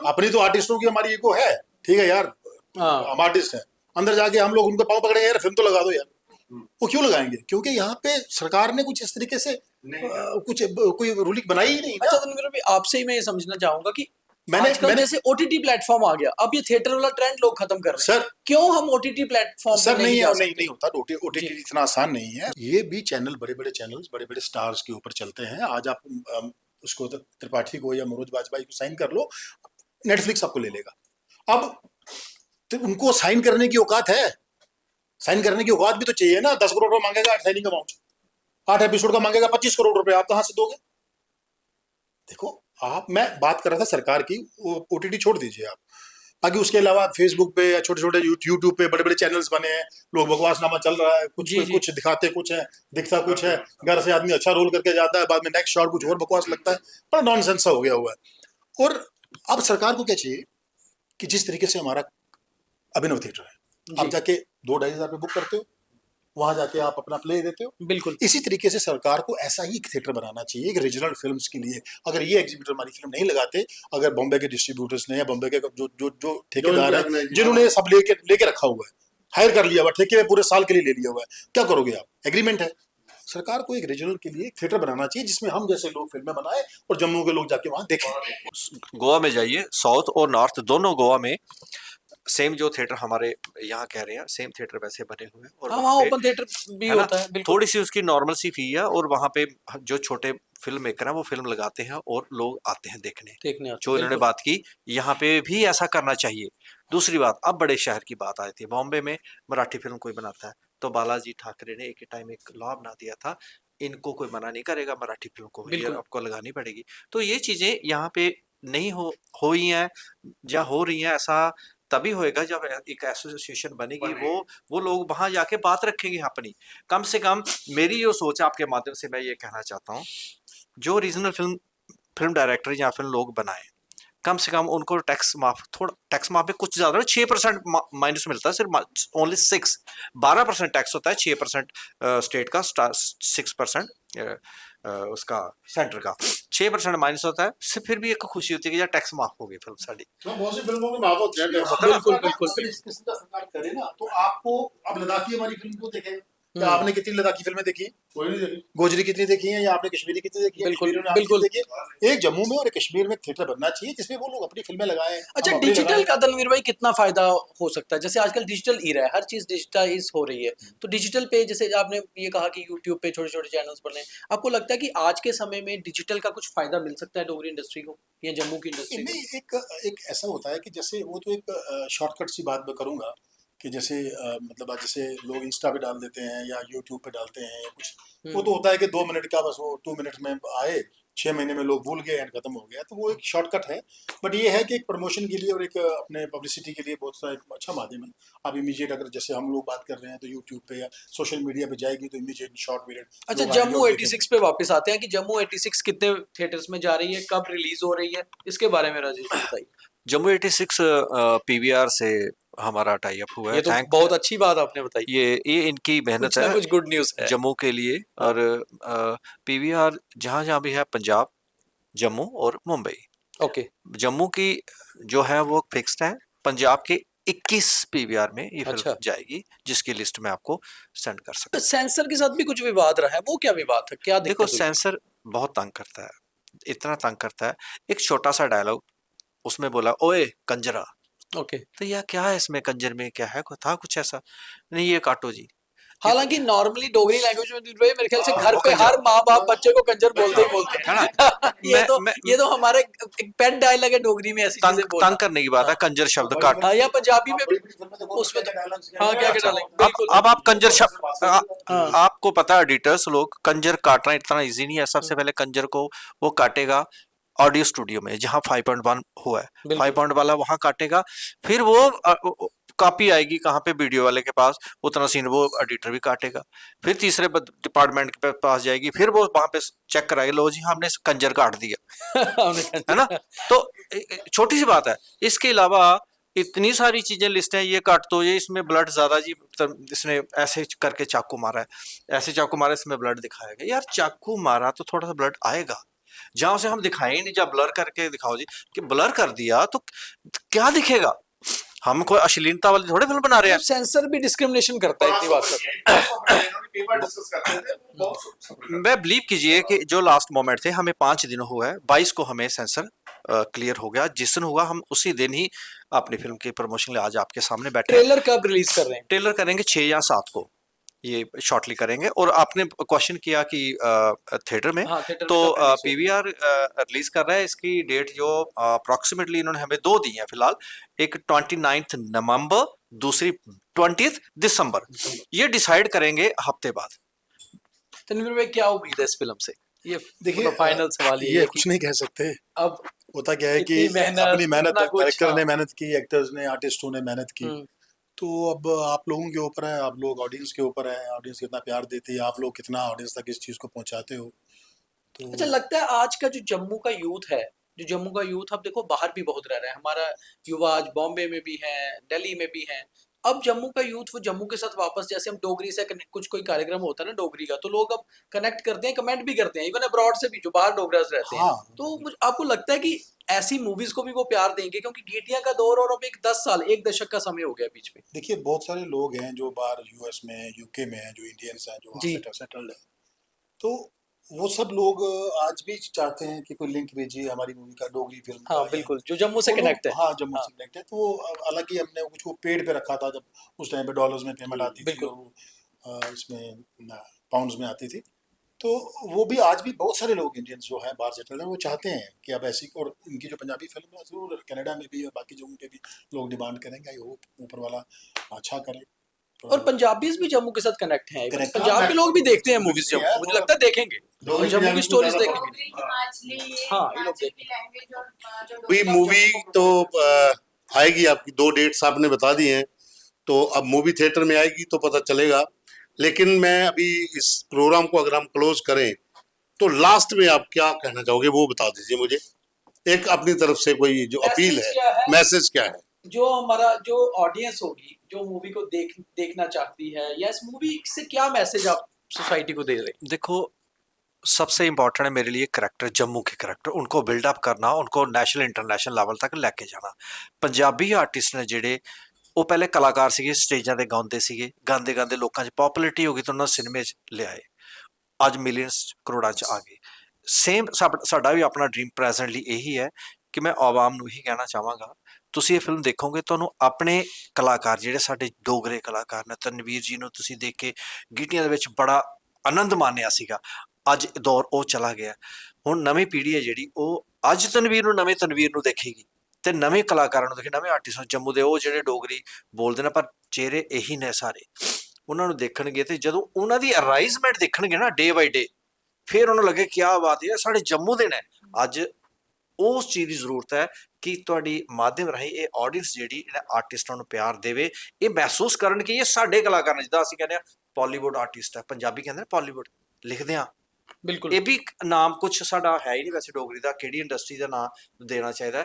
अपनी तो आर्टिस्टों की हमारी ईगो है, ठीक है यार, हम आर्टिस्ट हैं, अंदर जाके हम लोग उनको पाँव पकड़ेंगे यार फिल्म तो लगा दो यार, वो क्यों लगाएंगे? क्योंकि यहाँ पे सरकार ने कुछ इस तरीके से कुछ कोई रूलिंग बनाई ही नहीं। अच्छा तनवीर भाई, आपसे ही मैं ये समझना चाहूंगा कि आजकल मैंने जैसे ओटीटी प्लेटफॉर्म आ गया, अब ये थिएटर वाला ट्रेंड लोग खत्म कर रहे हैं, सर क्यों हम ओटीटी प्लेटफॉर्म सर पे नहीं जा है, सकते? नहीं होता। ओटीटी इतना आसान नहीं है। ये भी चैनल, बड़े बड़े चैनल्स, बड़े बड़े स्टार्स के ऊपर चलते हैं। आज आप उसको त्रिपाठी को या मनोज बाजपेयी को साइन कर लो, नेटफ्लिक्स आपको ले लेगा। अब तो उनको साइन करने की औकात है, साइन करने की औकात भी तो चाहिए ना। 10 करोड़ रुपए मांगेगा साइनिंग अमाउंट, 8 एपिसोड का मांगेगा 25 करोड़ रुपए, आप कहां से दोगे? देखो आप, मैं बात कर रहा था सरकार की, ओटीटी छोड़ दीजिए आप, बाकी उसके अलावा फेसबुक पे या छोटे छोटे यूट्यूब पे बड़े बड़े चैनल्स बने हैं, लोग बकवासनामा चल रहा है, कुछ दिखाते कुछ है, दिखता कुछ है, घर से आदमी अच्छा रोल करके जाता है, बाद में नेक्स्ट शॉट कुछ और बकवास लगता है, बड़ा नॉनसेंस सा हो गया हुआ है। और अब सरकार को क्या चाहिए कि जिस तरीके से हमारा अभिनव थिएटर है, आप जाके 2-2.5 हज़ार पे बुक करते हो, वहां जाके आप अपना प्ले देते हो, बिल्कुल। इसी तरीके से सरकार को ऐसा ही एक थिएटर बनाना चाहिए, एक रीजनल फिल्म्स के लिए। अगर ये एग्जीबिटर हमारी फिल्म नहीं लगाते, अगर बॉम्बे के डिस्ट्रीब्यूटर्स ने या बॉम्बे के जो ठेकेदार है जिन्होंने सब लेके रखा हुआ है, हायर कर लिया हुआ, ठेके में पूरे साल के लिए ले लिया हुआ है, क्या करोगे आप? एग्रीमेंट है। सरकार को एक रीजनल के लिए थिएटर बनाना चाहिए जिसमें हम जैसे लोग फिल्में बनाए और जम्मू के लोग जाके वहां देखें। गोवा में जाइए, साउथ और नॉर्थ दोनों गोवा में सेम जो थिएटर हमारे यहाँ कह रहे हैं, सेम थिएटर वैसे बने हुए हैं, और वहाँ वहाँ पे ओपन थिएटर भी है ना, होता है, बिल्कुल। थोड़ी सी उसकी नॉर्मल सी फी है, और वहाँ पे जो छोटे फिल्म मेकर हैं वो फिल्म लगाते हैं और लोग आते हैं देखने जो इन्होंने बात की, यहाँ पे भी ऐसा करना चाहिए। दूसरी बात, अब बड़े शहर की बात आई थी, बॉम्बे में मराठी फिल्म कोई बनाता है तो बालाजी ठाकरे ने एक टाइम एक लॉ बना दिया था, इनको कोई मना नहीं करेगा, मराठी फिल्म को ये आपको लगानी पड़ेगी। तो ये चीजें यहाँ पे नहीं हो ही हैं, या हो रही हैं, ऐसा तभी होएगा जब एक एसोसिएशन बनेगी, वो लोग वहां जाके बात रखेंगे अपनी। कम से कम मेरी जो सोच है, आपके माध्यम से मैं ये कहना चाहता हूँ, जो रीजनल फिल्म डायरेक्टर या फिल्म लोग बनाए, कम से कम उनको टैक्स माफ, थोड़ा टैक्स माफ में कुछ ज्यादा, 6% माइनस मिलता है, सिर्फ ओनली 12% टैक्स होता है, 6% स्टेट का, 6% उसका सेंटर का, 6% माइनस होता है, सिर्फ फिर भी एक खुशी होती है कि यार टैक्स माफ हो गई फिल्म साड़ी। बहुत सी फिल्मों में माफ होते हैं, बिल्कुल बिल्कुल। सरकार करे ना, तो आपको अब लद्दाखी हमारी फिल्म को देखें, क्या आपने कितनी लद्दाखी फिल्में देखी? कोई नहीं देखी। गोजरी कितनी देखी है, या आपने कश्मीरी कितनी देखी है? बिल्कुल, कश्मीरियों ने आपकी बिल्कुल। देखी है? एक जम्मू में और एक कश्मीर में थिएटर बनना चाहिए जिसमें वो लोग अपनी फिल्में लगाएं। अच्छा, हम अपनी डिजिटल लगाएं। का तनवीर भाई कितना फायदा हो सकता है? जैसे आजकल डिजिटल ईरा है, हर चीज डिजिटाइज हो रही है, तो डिजिटल पे जैसे आपने ये कहा कि यूट्यूब पे छोटे छोटे चैनल्स बने, आपको लगता है कि आज के समय में डिजिटल का कुछ फायदा मिल सकता है डोगरी इंडस्ट्री को या जम्मू की इंडस्ट्री इनमें को? एक ऐसा होता है कि जैसे वो तो एक शॉर्टकट सी बात मैं करूंगा कि जैसे मतलब आज जैसे लोग इंस्टा पे डाल देते हैं या यूट्यूब पे डालते हैं या कुछ, वो तो होता है कि 2 मिनट का, बस वो 2 मिनट में आए, 6 महीने में लोग भूल गए एंड खत्म हो गया, तो वो एक शॉर्टकट है। बट ये है कि एक प्रमोशन के लिए और एक अपने पब्लिसिटी के लिए बहुत सा एक अच्छा माध्यम है। अब इमीडिएट अगर जैसे हम लोग बात कर रहे हैं तो यूट्यूब पे या सोशल मीडिया पे जाएगी तो इमीडिएट शॉर्ट पीरियड। अच्छा, जम्मू 86 पे वापस आते हैं कि जम्मू 86 कितने थिएटर्स में जा रही है, कब रिलीज हो रही है, इसके बारे में राजेश बताइए। जम्मू 86 पीवीआर से हमारा टाई अप हुआ है। ये तो बहुत अच्छी बात आपने बताई। ये इनकी मेहनत कुछ ना है, कुछ गुड न्यूज़ है। जम्मू के लिए। और पीवीआर जहाँ जहाँ भी है, पंजाब, जम्मू और मुंबई। ओके, जम्मू की जो है वो फिक्स्ड है, पंजाब के 21 पीवीआर में ये फिल्म अच्छा। जाएगी, जिसकी लिस्ट मैं आपको सेंड कर सकता हूँ। सेंसर के साथ भी कुछ विवाद रहा है, वो क्या विवाद था, क्या देखो, दिक्कत हुई? सेंसर बहुत तंग करता है, इतना तंग करता है। एक छोटा सा डायलॉग उसमें बोला, ओए कंजरा, ओके, तो यार क्या है इसमें, कंजर में क्या है, था कुछ ऐसा नहीं, ये काटो जी। हालांकि नॉर्मली डोगरी लैंग्वेज में मेरे ख्याल से घर वो पे कंजर। हर माँ बाप बच्चे को कंजर बोलते ही बोलते है ना? हैं। मैं- ये तो हमारे एक पेट डायलॉग है डोगरी में, ऐसी चीजें तंग बोलना। तंग करने की बात है, कंजर शब्द काट। हाँ, या पंजाबी में बड़ी बड़ी फिल्में तो बहुत उसमें अच्छे dialogues के हाँ, हैं। क्या अच्छा, डालेंगे, अब बिल्कुल। अब आप कंजर शब्द हाँ। आपको पता है, एडिटर्स लोग, कंजर काटना इतना इजी नहीं है। सबसे पहले कंजर को वो काटेगा ऑडियो स्टूडियो में, जहाँ 5.1 हुआ है, बिल्कुल। 5 वाला वहां काटेगा, फिर वो कॉपी आएगी कहाँ पे, वीडियो वाले के पास, उतना सीन वो एडिटर भी काटेगा, फिर तीसरे डिपार्टमेंट के पास जाएगी, फिर वो वहां पे चेक कराएगा, लो जी हमने कंजर काट दिया, है ना? तो छोटी सी बात है। इसके अलावा इतनी सारी चीजें लिस्ट हैं, ये काट दो, ये इसमें ब्लड ज्यादा जी, इसने ऐसे करके चाकू मारा है, ऐसे चाकू मारा, इसमें ब्लड दिखाया गया। यार चाकू मारा तो थोड़ा सा ब्लड आएगा, जहां से हम दिखाएं नहीं, जब ब्लर करके दिखाओ जी, कि ब्लर कर दिया तो क्या दिखेगा? हम कोई अश्लीलता वाली थोड़ी फिल्म बना रहे हैं। सेंसर भी डिस्क्रिमिनेशन करता है, इतनी बात कर। मैं बिलीव कीजिए कि जो लास्ट मोमेंट थे, हमें 5 दिन हुआ है, 22 को हमें सेंसर क्लियर हो गया। जिस दिन हुआ हम उसी दिन ही अपनी फिल्म की प्रमोशन आज आपके सामने बैठे। ट्रेलर कब रिलीज कर रहे हैं? ट्रेलर करेंगे 6 या 7 को, ये शॉर्टली करेंगे। और आपने क्वेश्चन किया कि थिएटर में, हाँ, थिएटर में तो कब release होगा? पीवीआर रिलीज कर रहा है। इसकी डेट जो अप्रोक्सीमेटली इन्होंने हमें 2 दी है फिलहाल, एक 29 नवंबर, दूसरी 20 दिसंबर। ये डिसाइड करेंगे हफ्ते बाद। तनवीर भाई, क्या उम्मीद है इस फिल्म से? ये देखिए, फाइनल सवाल ये ये है कुछ कि नहीं कह सकते। अब होता क्या है कि इतनी मेहनत, अपनी मेहनत, इतना कुछ, डायरेक्टर हाँ। ने मेहनत की, एक्टर्स ने, आर्टिस्टों ने मेहनत की, हम्म। तो अब आप लोगों के ऊपर है, आप लोग ऑडियंस के ऊपर है, ऑडियंस कितना प्यार देती है, आप लोग कितना ऑडियंस तक इस चीज को पहुंचाते हो। तो अच्छा, लगता है आज का जो जम्मू का यूथ है, जो जम्मू का यूथ, अब देखो बाहर भी बहुत रह रहा है, हमारा युवा आज बॉम्बे में भी है, दिल्ली में भी है। अब जम्मू का यूथ वो जम्मू के साथ वापस, जैसे हम डोगरी से कुछ कोई कार्यक्रम होता है ना डोगरी का, तो लोग अब कनेक्ट करते हैं, कमेंट भी करते हैं, इवन अब्रॉड से भी जो बाहर डोगरास रहते हैं। हाँ। तो आपको लगता है कि ऐसी मूवीज को भी वो प्यार देंगे? क्योंकि गेटिया का दौर और अब एक 10 साल, एक दशक का समय हो गया बीच में। देखिए, बहुत सारे लोग हैं जो बाहर यूएस में, यूके में हैं, जो इंडियंस हैं, जो जी। सेटल्ड है, तो वो सब लोग आज भी चाहते हैं कि कोई लिंक भेजिए हमारी मूवी का, डोगरी फिल्म का, हाँ, या बिल्कुल, जो जम्मू से वो लोग- कनेक्ट है। हाँ, जम्मू हाँ। से कनेक्ट है। तो वो हालांकि हमने कुछ वो पेड पे रखा था, जब उस टाइम पे डॉलर्स में पेमेंट आती थी बिल्कुल। और वो इसमें पाउंड्स में आती थी। तो वो भी आज भी बहुत सारे लोग इंडियंस जो हैं बाहर सेटल हैं, वो चाहते हैं कि अब ऐसी, और इनकी जो पंजाबी फिल्म है जरूर कनाडा में भी और बाकी जगहों पे भी लोग डिमांड करेंगे। आई होप ऊपर वाला अच्छा करे। और पंजाबीज भी जम्मू के साथ कनेक्ट हैं, Connect- पंजाब के हाँ, लोग भी देखते हैं मूवीज है, जम्मू, मुझे लगता है देखेंगे, डोगरी जम्मू की पंजाबी स्टोरीज को देखेंगे। डोगरी, हिमाचली, हाँ, ये लोग हिमाचल की लैंग्वेज और जो अभी डोगरी मूवी जम्मू- तो आएगी, आपकी 2 डेट्स आपने बता दी हैं, तो अब मूवी थिएटर में आएगी तो पता चलेगा। लेकिन मैं अभी इस प्रोग्राम को अगर हम क्लोज करें, तो लास्ट में आप क्या कहना चाहोगे वो बता दीजिए मुझे। एक अपनी तरफ से कोई जो अपील Message क्या है, है? मैसेज क्या है? जो हमारा जो ऑडियंस होगी, जो मूवी को देखना चाहती है, या इस मूवी से क्या मैसेज आप सोसाइटी को दे रहे हैं? देखो, सबसे इम्पोर्टेंट है मेरे लिए करैक्टर, जम्मू के करैक्टर, उनको बिल्डअप करना, उनको नेशनल इंटरनेशनल लेवल तक लेके जाना। पंजाबी आर्टिस्ट ने जेडे ਉਹ ਪਹਿਲੇ ਕਲਾਕਾਰ ਸੀਗੇ, ਸਟੇਜਾਂ ਤੇ ਗਾਉਂਦੇ ਸੀਗੇ, ਗਾਉਂਦੇ ਗਾਉਂਦੇ ਲੋਕਾਂ 'ਚ ਪੋਪੂਲੈਰਿਟੀ ਹੋ ਗਈ ਤਾਂ ਉਹਨਾਂ ਨੂੰ ਸਿਨੇਮੇ 'ਚ ਲਿਆਏ, ਅੱਜ ਮਿਲੀਅਨਸ ਕਰੋੜਾਂ 'ਚ ਆ ਗਏ। ਸੇਮ ਸਾਡਾ ਵੀ ਆਪਣਾ ਡ੍ਰੀਮ ਪ੍ਰੈਜ਼ੈਂਟਲੀ ਇਹੀ ਹੈ ਕਿ ਮੈਂ ਆਵਾਮ ਨੂੰ ਇਹੀ ਕਹਿਣਾ ਚਾਹਾਂਗਾ, ਤੁਸੀਂ ਇਹ ਫਿਲਮ ਦੇਖੋਗੇ ਤੁਹਾਨੂੰ ਆਪਣੇ ਕਲਾਕਾਰ ਜਿਹੜੇ ਸਾਡੇ ਡੋਗਰੇ ਕਲਾਕਾਰ ਨੇ, ਤਨਵੀਰ ਜੀ ਨੂੰ ਤੁਸੀਂ ਦੇਖ ਕੇ ਗੀਟੀਆਂ ਦੇ ਵਿੱਚ ਬੜਾ ਆਨੰਦ ਮਾਣਿਆ ਸੀਗਾ, ਅੱਜ ਦੌਰ ਉਹ ਚਲਾ ਗਿਆ। ਹੁਣ ਨਵੀਂ ਪੀੜ੍ਹੀ ਹੈ ਜਿਹੜੀ ਉਹ ਅੱਜ ਤਨਵੀਰ ਨੂੰ ਦੇਖੇਗੀ ਤੇ ਨਵੇਂ ਕਲਾਕਾਰਾਂ ਨੂੰ ਦੇਖੇ, ਨਵੇਂ ਆਰਟਿਸਟ ਨੂੰ, ਜੰਮੂ ਦੇ ਉਹ ਜਿਹੜੇ ਡੋਗਰੀ ਬੋਲਦੇ ਨੇ ਪਰ ਚਿਹਰੇ ਇਹੀ ਨੇ ਸਾਰੇ, ਉਹਨਾਂ ਨੂੰ ਦੇਖਣਗੇ ਤੇ ਜਦੋਂ ਉਹਨਾਂ ਦੀ ਅਰਾਈਜ਼ਮੈਂਟ ਦੇਖਣਗੇ ਨਾ ਡੇ ਬਾਈ ਡੇ, ਫਿਰ ਉਹਨੂੰ ਲੱਗੇ ਕੀ ਬਾਤ ਹੈ ਸਾਡੇ ਜੰਮੂ ਦੇ ਨੇ। ਅੱਜ ਉਸ ਚੀਜ਼ ਦੀ ਜ਼ਰੂਰਤ ਹੈ ਕਿ ਤੁਹਾਡੀ ਮਾਧਿਅਮ ਰਾਹੀਂ ਇਹ ਆਡੀਅנס ਜਿਹੜੀ ਇਹਨਾਂ ਆਰਟਿਸਟਾਂ ਨੂੰ ਪਿਆਰ ਦੇਵੇ, ਇਹ ਮਹਿਸੂਸ ਕਰਨ ਕਿ ਇਹ ਸਾਡੇ ਕਲਾਕਾਰ ਨੇ। ਜਿੱਦਾਂ ਅਸੀਂ ਕਹਿੰਦੇ ਆ ਬਾਲੀਵੁੱਡ ਆਰਟਿਸਟ ਹੈ, ਪੰਜਾਬੀ ਕਹਿੰਦੇ ਨੇ ਬਾਲੀਵੁੱਡ, ਲਿਖਦੇ ਆ ਬਿਲਕੁਲ ਇਹ ਵੀ ਨਾਮ ਕੁਛ ਸਾਡਾ ਹੈ ਹੀ ਨਹੀਂ ਵੈਸੇ ਡੋਗਰੀ ਦਾ, ਕਿਹੜੀ ਇੰਡਸਟਰੀ ਦਾ ਨਾਮ ਦੇਣਾ ਚਾਹੀਦਾ,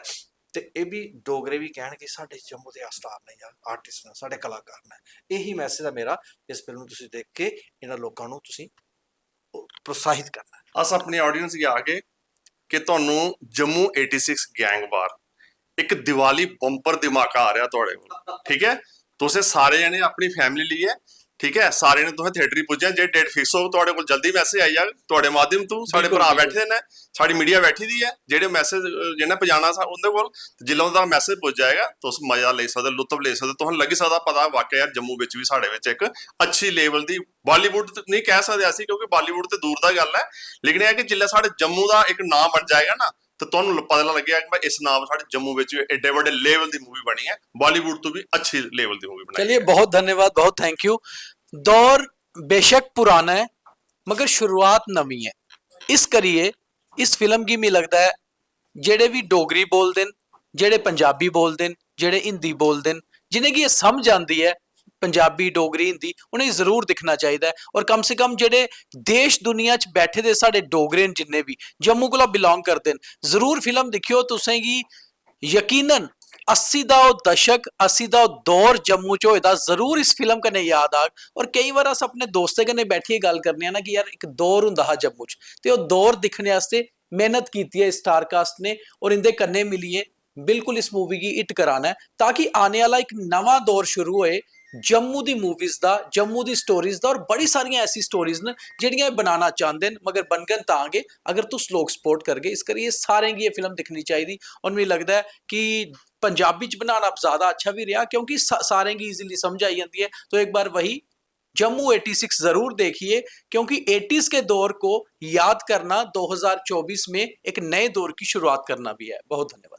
ਤੇ ਇਹ ਵੀ ਡੋਗਰੇ ਵੀ ਕਹਿਣਗੇ ਸਾਡੇ ਜੰਮੂ ਦੇ ਸਟਾਰ ਨੇ ਯਾਰ, ਆਰਟਿਸਟ ਨੇ, ਸਾਡੇ ਕਲਾਕਾਰ ਨੇ। ਇਹੀ ਮੈਸੇਜ ਹੈ ਮੇਰਾ, ਇਸ ਫਿਲਮ ਨੂੰ ਤੁਸੀਂ ਦੇਖ ਕੇ ਇਹਨਾਂ ਲੋਕਾਂ ਨੂੰ ਤੁਸੀਂ ਪ੍ਰੋਤਸਾਹਿਤ ਕਰਨਾ। ਅਸ ਆਪਣੀ ਆਡੀਅנס ਅੱਗੇ ਆ ਗਏ ਕਿ ਤੁਹਾਨੂੰ ਜੰਮੂ 86 ਗੈਂਗਵਾਰ ਇੱਕ ਦੀਵਾਲੀ ਬੰਪਰ ਧਮਾਕਾ ਆ ਰਿਹਾ ਤੁਹਾਡੇ ਕੋਲ, ਠੀਕ ਹੈ। ਤੁਸੀਂ ਸਾਰੇ ਜਣੇ ਆਪਣੀ ਫੈਮਿਲੀ ਲਈ ਹੈ, ਠੀਕ ਹੈ, ਸਾਰੇ ਨੇ ਤੁਸੀਂ ਥੀਏਟਰ ਹੀ ਪੁੱਜਿਆ, ਜੇ ਡੇਟ ਫਿਕਸ ਹੋ ਤੁਹਾਡੇ ਕੋਲ ਜਲਦੀ ਮੈਸੇਜ ਆਈ ਜਾਏ ਤੁਹਾਡੇ ਮਾਧਿਅਮ ਤੋਂ। ਸਾਡੇ ਭਰਾ ਬੈਠੇ ਨੇ, ਸਾਡੀ ਮੀਡੀਆ ਬੈਠੀ ਦੀ ਹੈ, ਜਿਹੜੇ ਮੈਸੇਜ ਜਿਹਨੇ ਪਜਾਣਾ ਉਹਦੇ ਕੋਲ ਜਿੱਲੋਂ ਦਾ ਮੈਸੇਜ ਪੁੱਜ ਜਾਏਗਾ ਤੁਸੀਂ ਮਜ਼ਾ ਲੈ ਸਕਦੇ, ਲੁਤਫ ਲੈ ਸਕਦੇ, ਤੁਹਾਨੂੰ ਲੱਗ ਸਕਦਾ ਪਤਾ ਵਾਕਿਆ ਯਾਰ ਜੰਮੂ ਵਿੱਚ ਵੀ ਸਾਡੇ ਵਿੱਚ ਇੱਕ ਅੱਛੀ ਲੈਵਲ ਦੀ, ਬਾਲੀਵੁੱਡ ਨਹੀਂ ਕਹਿ ਸਕਦੇ ਅਸੀਂ ਕਿਉਂਕਿ ਬਾਲੀਵੁੱਡ ਤੇ ਦੂਰ ਦਾ ਗੱਲ ਹੈ, ਲੇਕਿਨ ਇਹ ਹੈ ਕਿ ਜਿੱਲੇ ਸਾਡੇ ਜੰਮੂ ਦਾ ਇੱਕ ਨਾਮ ਬਣ ਜਾਏਗਾ ਨਾ तो ਤੁਹਾਨੂੰ ਪਤਾ ਲੱਗਿਆ ਕਿ ਇਸ ਨਾਮ ਸਾਡੇ जम्मू ਵਿੱਚ ਐਡੇ ਵੱਡੇ ਲੈਵਲ ਦੀ मूवी बनी है, बॉलीवुड तो भी अच्छी लेवल की मूवी बनाई। चलिए बहुत धन्यवाद, बहुत थैंक यू। दौर बेशक पुराना है मगर शुरुआत नवी है, इस करिए इस फिल्म की मैं लगता है जेड़े भी डोगरी बोलते हैं, जेड़े पंजाबी बोलते हैं, जेड़े हिंदी बोलते हैं, जिन्हें की ये समझ आती है पंजाबी डोगरी हिंदी, उन्हें जरूर दिखना चाहिए। और कम से कम जेडे देश दुनिया च बैठे दे साडे डोगरे जिन्ने भी जम्मू कोला बिलोंग करते हैं, जरूर फिल्म दिखियो, तुसें गी यकीनन 80 दा दशक 80 दा दौर जम्मू च होएदा जरूर इस फिल्म कन्नै याद आग। और कई बार अस अपने दोस्तें कन्नै बैठिए गल करने ना कि यार एक दौर हुंदा हा जम्मू च, ते ओह दौर दिखने वास्ते मेहनत कीती है स्टारकास्ट ने और इंदे कन्नै मिलिए बिल्कुल इस मूवी की हिट कराना है, ताकि आने वाला एक नवा दौर शुरू होए जम्मू दी मूवीज दा, जम्मू दी स्टोरीज दा। और बड़ी सारियां ऐसी स्टोरीज न जेहड़ियां बनाना चाहते हैं मगर बनगन तांगे अगर तुस लोग सपोर्ट करगे। इस करिए सारें गी ये फिल्म दिखनी चाहिए। और मुझे लगता है कि पंजाबी च बनाना ज़्यादा अच्छा भी रहा क्योंकि सारें गी ईजिली समझ आई जाती है। तो एक बार वही जम्मू 86 जरूर देखिए क्योंकि 80s के दौर को याद करना 2024 में एक नए दौर की शुरुआत करना भी है। बहुत धन्यवाद।